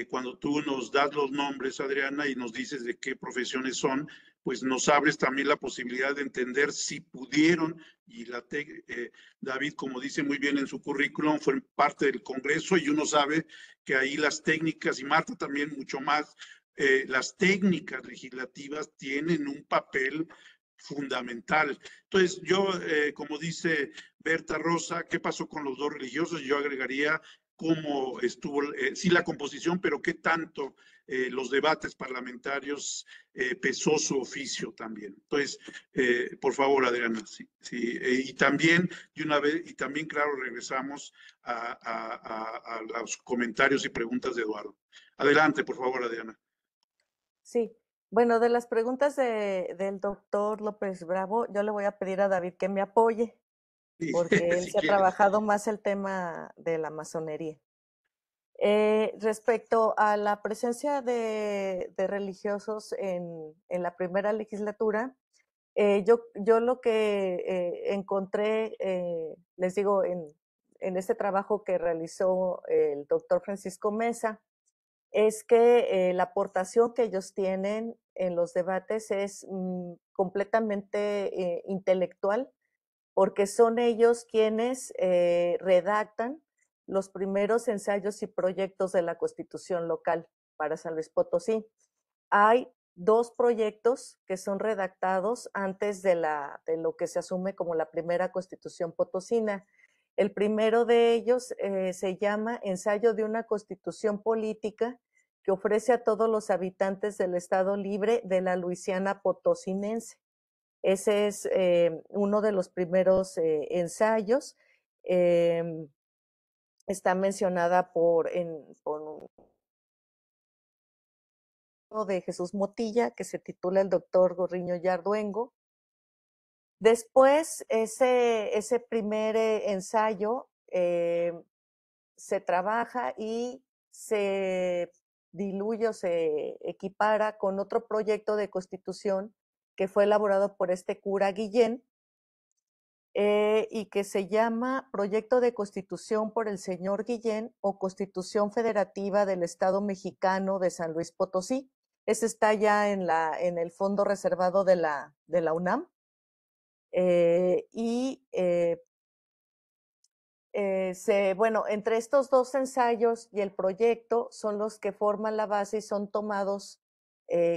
D: cuando tú nos das los nombres, Adriana, y nos dices de qué profesiones son, pues nos abres también la posibilidad de entender si pudieron, y David, como dice muy bien en su currículum, fue parte del Congreso y uno sabe que ahí las técnicas, y Marta también mucho más, las técnicas legislativas tienen un papel fundamental. Entonces, yo, como dice Berta Rosa, ¿qué pasó con los dos religiosos? Yo agregaría cómo estuvo, sí la composición, pero qué tanto los debates parlamentarios pesó su oficio también. Entonces, por favor, Adriana, sí, sí. Y también, de una vez, y también, claro, regresamos a los comentarios y preguntas de Eduardo. Adelante, por favor, Adriana.
A: Sí, bueno, de las preguntas del doctor López Bravo, yo le voy a pedir a David que me apoye,
D: Sí,
A: porque él
D: si
A: se ha
D: quieres.
A: trabajado más el tema de la masonería. Respecto a la presencia de religiosos en la primera legislatura, yo lo que encontré, les digo, en este trabajo que realizó el doctor Francisco Mesa, es que la aportación que ellos tienen en los debates es completamente intelectual, porque son ellos quienes redactan los primeros ensayos y proyectos de la Constitución local para San Luis Potosí. Hay 2 proyectos que son redactados antes de lo que se asume como la primera Constitución potosina. El primero de ellos se llama Ensayo de una Constitución Política que ofrece a todos los habitantes del Estado Libre de la Luisiana Potosinense. Ese es uno de los primeros ensayos. Está mencionada por de Jesús Motilla, que se titula El doctor Gorriño Yarduengo. Después, ese primer ensayo se trabaja y se diluye o se equipara con otro proyecto de constitución que fue elaborado por este cura Guillén, y que se llama Proyecto de Constitución por el señor Guillén o Constitución Federativa del Estado Mexicano de San Luis Potosí. Ese está ya en el fondo reservado de la UNAM. Bueno, entre estos 2 ensayos y el proyecto son los que forman la base y son tomados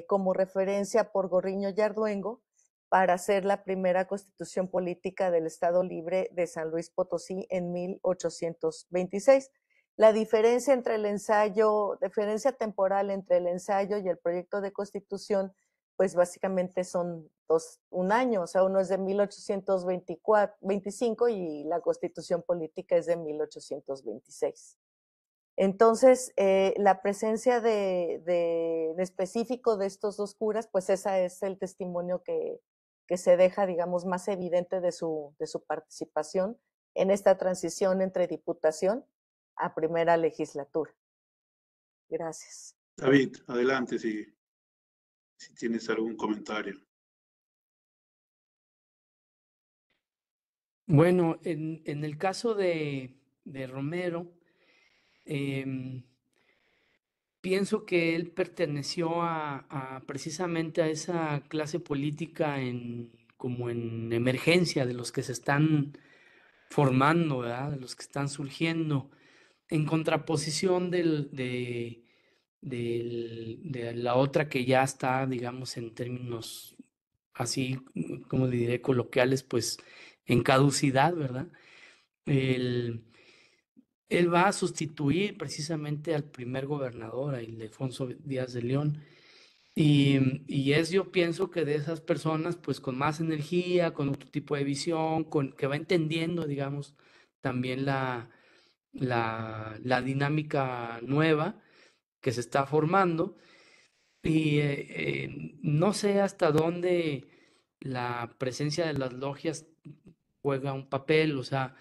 A: como referencia por Gorriño Yarduengo para hacer la primera constitución política del Estado Libre de San Luis Potosí en 1826. La diferencia diferencia temporal entre el ensayo y el proyecto de constitución, pues básicamente son un año, o sea, uno es de 1825 y la constitución política es de 1826. Entonces, la presencia en específico de estos 2 curas, pues ese es el testimonio que se deja, digamos, más evidente de su participación en esta transición entre diputación a primera legislatura. Gracias.
D: David, adelante si tienes algún comentario.
C: Bueno, en el caso de Romero, pienso que él perteneció precisamente a esa clase política como en emergencia, de los que se están formando, ¿verdad? De los que están surgiendo, en contraposición de la otra que ya está, digamos, en términos así, como le diré, coloquiales, pues en caducidad, ¿verdad? Él va a sustituir precisamente al primer gobernador, a Ildefonso Díaz de León. Y yo pienso que de esas personas, pues con más energía, con otro tipo de visión, que va entendiendo, digamos, también la dinámica nueva que se está formando. Y no sé hasta dónde la presencia de las logias juega un papel, o sea,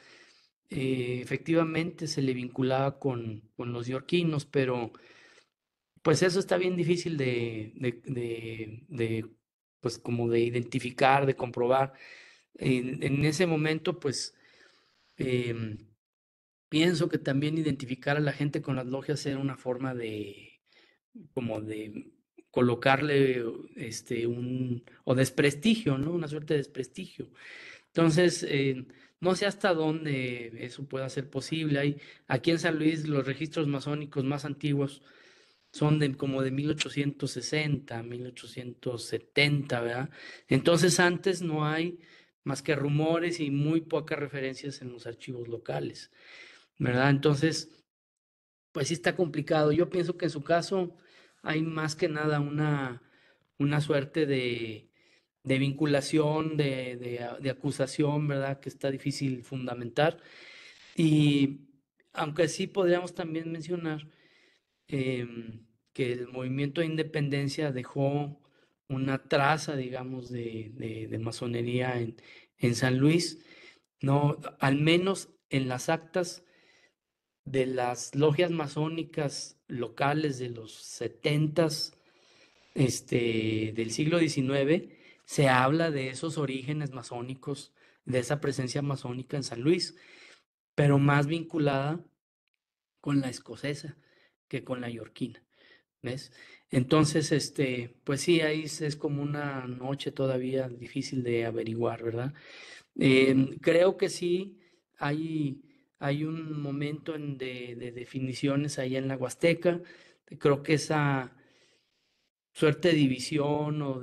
C: efectivamente se le vinculaba con los yorquinos, pero pues eso está bien difícil pues como de identificar, de comprobar. En ese momento, pues pienso que también identificar a la gente con las logias era una forma como de colocarle o desprestigio, ¿no? Una suerte de desprestigio. Entonces, no sé hasta dónde eso pueda ser posible. Aquí en San Luis los registros masónicos más antiguos son como de 1860, 1870, ¿verdad? Entonces antes no hay más que rumores y muy pocas referencias en los archivos locales, ¿verdad? Entonces, pues sí está complicado. Yo pienso que en su caso, hay más que nada una suerte de vinculación, de acusación, ¿verdad? Que está difícil fundamentar. Y aunque sí podríamos también mencionar que el movimiento de independencia dejó una traza, digamos, de masonería en San Luis, no, al menos en las actas de las logias masónicas locales de los 70s, del siglo XIX, se habla de esos orígenes masónicos, de esa presencia masónica en San Luis, pero más vinculada con la escocesa que con la yorquina, ¿ves? Entonces, pues sí, ahí es como una noche todavía difícil de averiguar, ¿verdad? Creo que sí hay un momento de definiciones ahí en la Huasteca. Creo que esa suerte de división o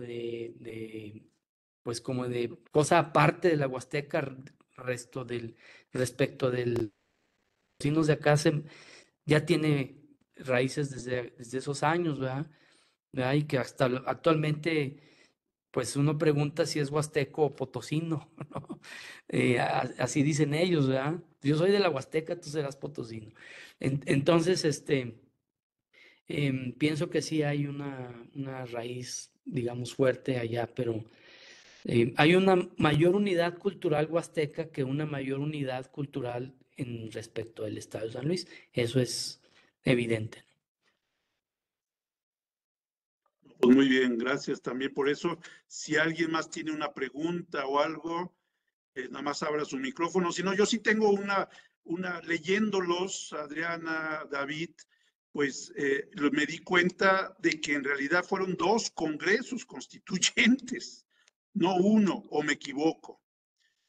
C: pues como de cosa aparte de la Huasteca, respecto del vecinos de acá, ya tiene raíces desde esos años, ¿verdad? ¿Verdad? Y que hasta actualmente, pues uno pregunta si es huasteco o potosino, ¿no? Así dicen ellos, ¿verdad? Yo soy de la Huasteca, tú serás potosino. Entonces, pienso que sí hay una raíz, digamos, fuerte allá, pero hay una mayor unidad cultural huasteca que una mayor unidad cultural en respecto del estado de San Luis. Eso es evidente.
D: Pues muy bien, gracias también por eso. Si alguien más tiene una pregunta o algo, nada más abra su micrófono. Si no, yo sí tengo leyéndolos, Adriana, David, pues me di cuenta de que en realidad fueron 2 congresos constituyentes, no uno, o me equivoco,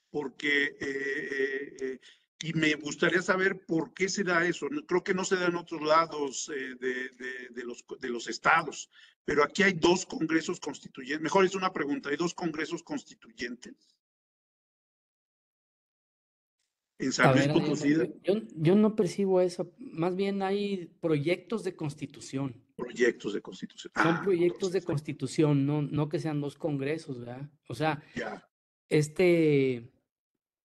D: porque, y me gustaría saber por qué se da eso. Creo que no se da en otros lados de los estados, pero aquí hay 2 congresos constituyentes. Mejor es una pregunta, ¿hay 2 congresos constituyentes en San
C: A
D: Luis
C: ver, Adriana,
D: Potosí?
C: yo no percibo eso. Más bien hay proyectos de constitución.
D: Proyectos de constitución.
C: Son
D: Ah,
C: proyectos de
D: entonces,
C: constitución, no que sean 2 congresos, ¿verdad? O sea,
D: ya,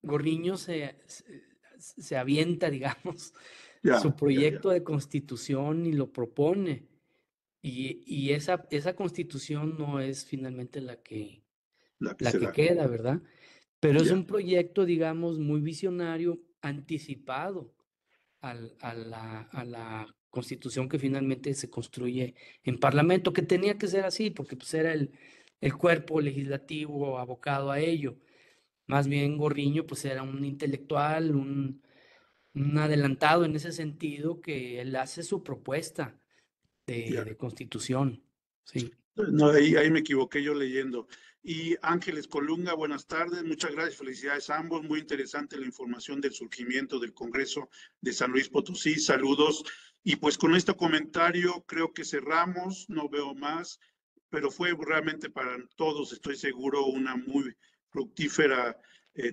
C: Gorriño se avienta, digamos, su
D: ya.
C: proyecto de constitución y lo propone. Y esa constitución no es finalmente
D: La que
C: la
D: se
C: que
D: da.
C: queda, ¿verdad? Pero es
D: Ya,
C: un proyecto, digamos, muy visionario, anticipado a la constitución que finalmente se construye en Parlamento, que tenía que ser así, porque pues era el cuerpo legislativo abocado a ello. Más bien Gorriño pues era un intelectual, un adelantado en ese sentido, que él hace su propuesta
D: ya.
C: de constitución, sí.
D: No, ahí me equivoqué yo leyendo. Y Ángeles Colunga, buenas tardes, muchas gracias, felicidades a ambos, muy interesante la información del surgimiento del Congreso de San Luis Potosí, saludos. Y pues con este comentario creo que cerramos, no veo más, pero fue realmente para todos, estoy seguro, una muy fructífera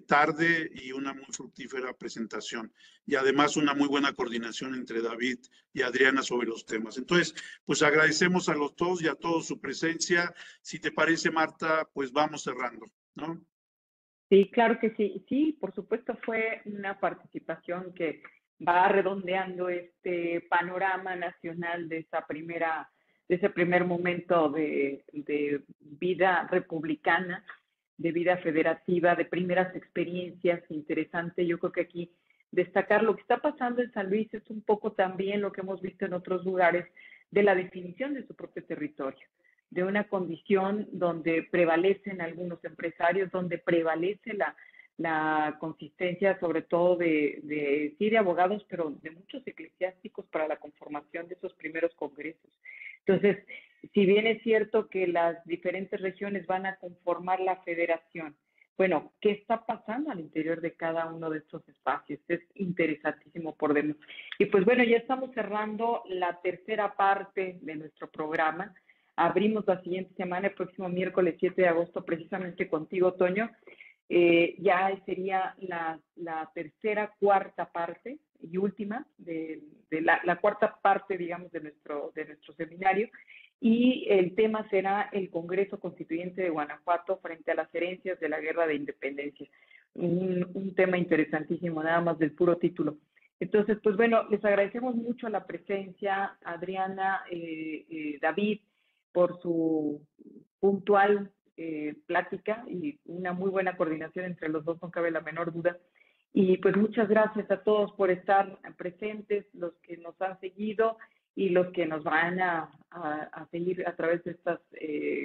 D: tarde y una muy fructífera presentación. Y además una muy buena coordinación entre David y Adriana sobre los temas. Entonces, pues agradecemos a los todos y a todos su presencia. Si te parece, Marta, pues vamos cerrando, ¿no?
B: Sí, claro que sí. Sí, por supuesto fue una participación que va redondeando este panorama nacional de ese primer momento de vida republicana, de vida federativa, de primeras experiencias. Interesante. Yo creo que aquí destacar lo que está pasando en San Luis es un poco también lo que hemos visto en otros lugares de la definición de su propio territorio, de una condición donde prevalecen algunos empresarios, donde prevalece la consistencia sobre todo sí de abogados, pero de muchos eclesiásticos para la conformación de esos primeros congresos. Entonces, si bien es cierto que las diferentes regiones van a conformar la federación, bueno, ¿qué está pasando al interior de cada uno de estos espacios? Es interesantísimo por demás. Y pues bueno, ya estamos cerrando la tercera parte de nuestro programa. Abrimos la siguiente semana, el próximo miércoles 7 de agosto, precisamente contigo, Toño, ya sería la tercera, cuarta parte y última de la cuarta parte, digamos, de nuestro seminario. Y el tema será el Congreso Constituyente de Guanajuato frente a las herencias de la Guerra de Independencia. Un tema interesantísimo, nada más del puro título. Entonces, pues bueno, les agradecemos mucho la presencia, Adriana, David, por su puntual plática y una muy buena coordinación entre los dos, no cabe la menor duda. Y pues muchas gracias a todos por estar presentes, los que nos han seguido y los que nos van a seguir a través de estas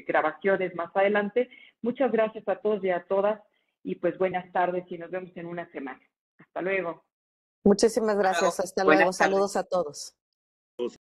B: grabaciones más adelante. Muchas gracias a todos y a todas y pues buenas tardes y nos vemos en una semana. Hasta luego.
A: Muchísimas gracias. Hasta luego. Saludos a todos.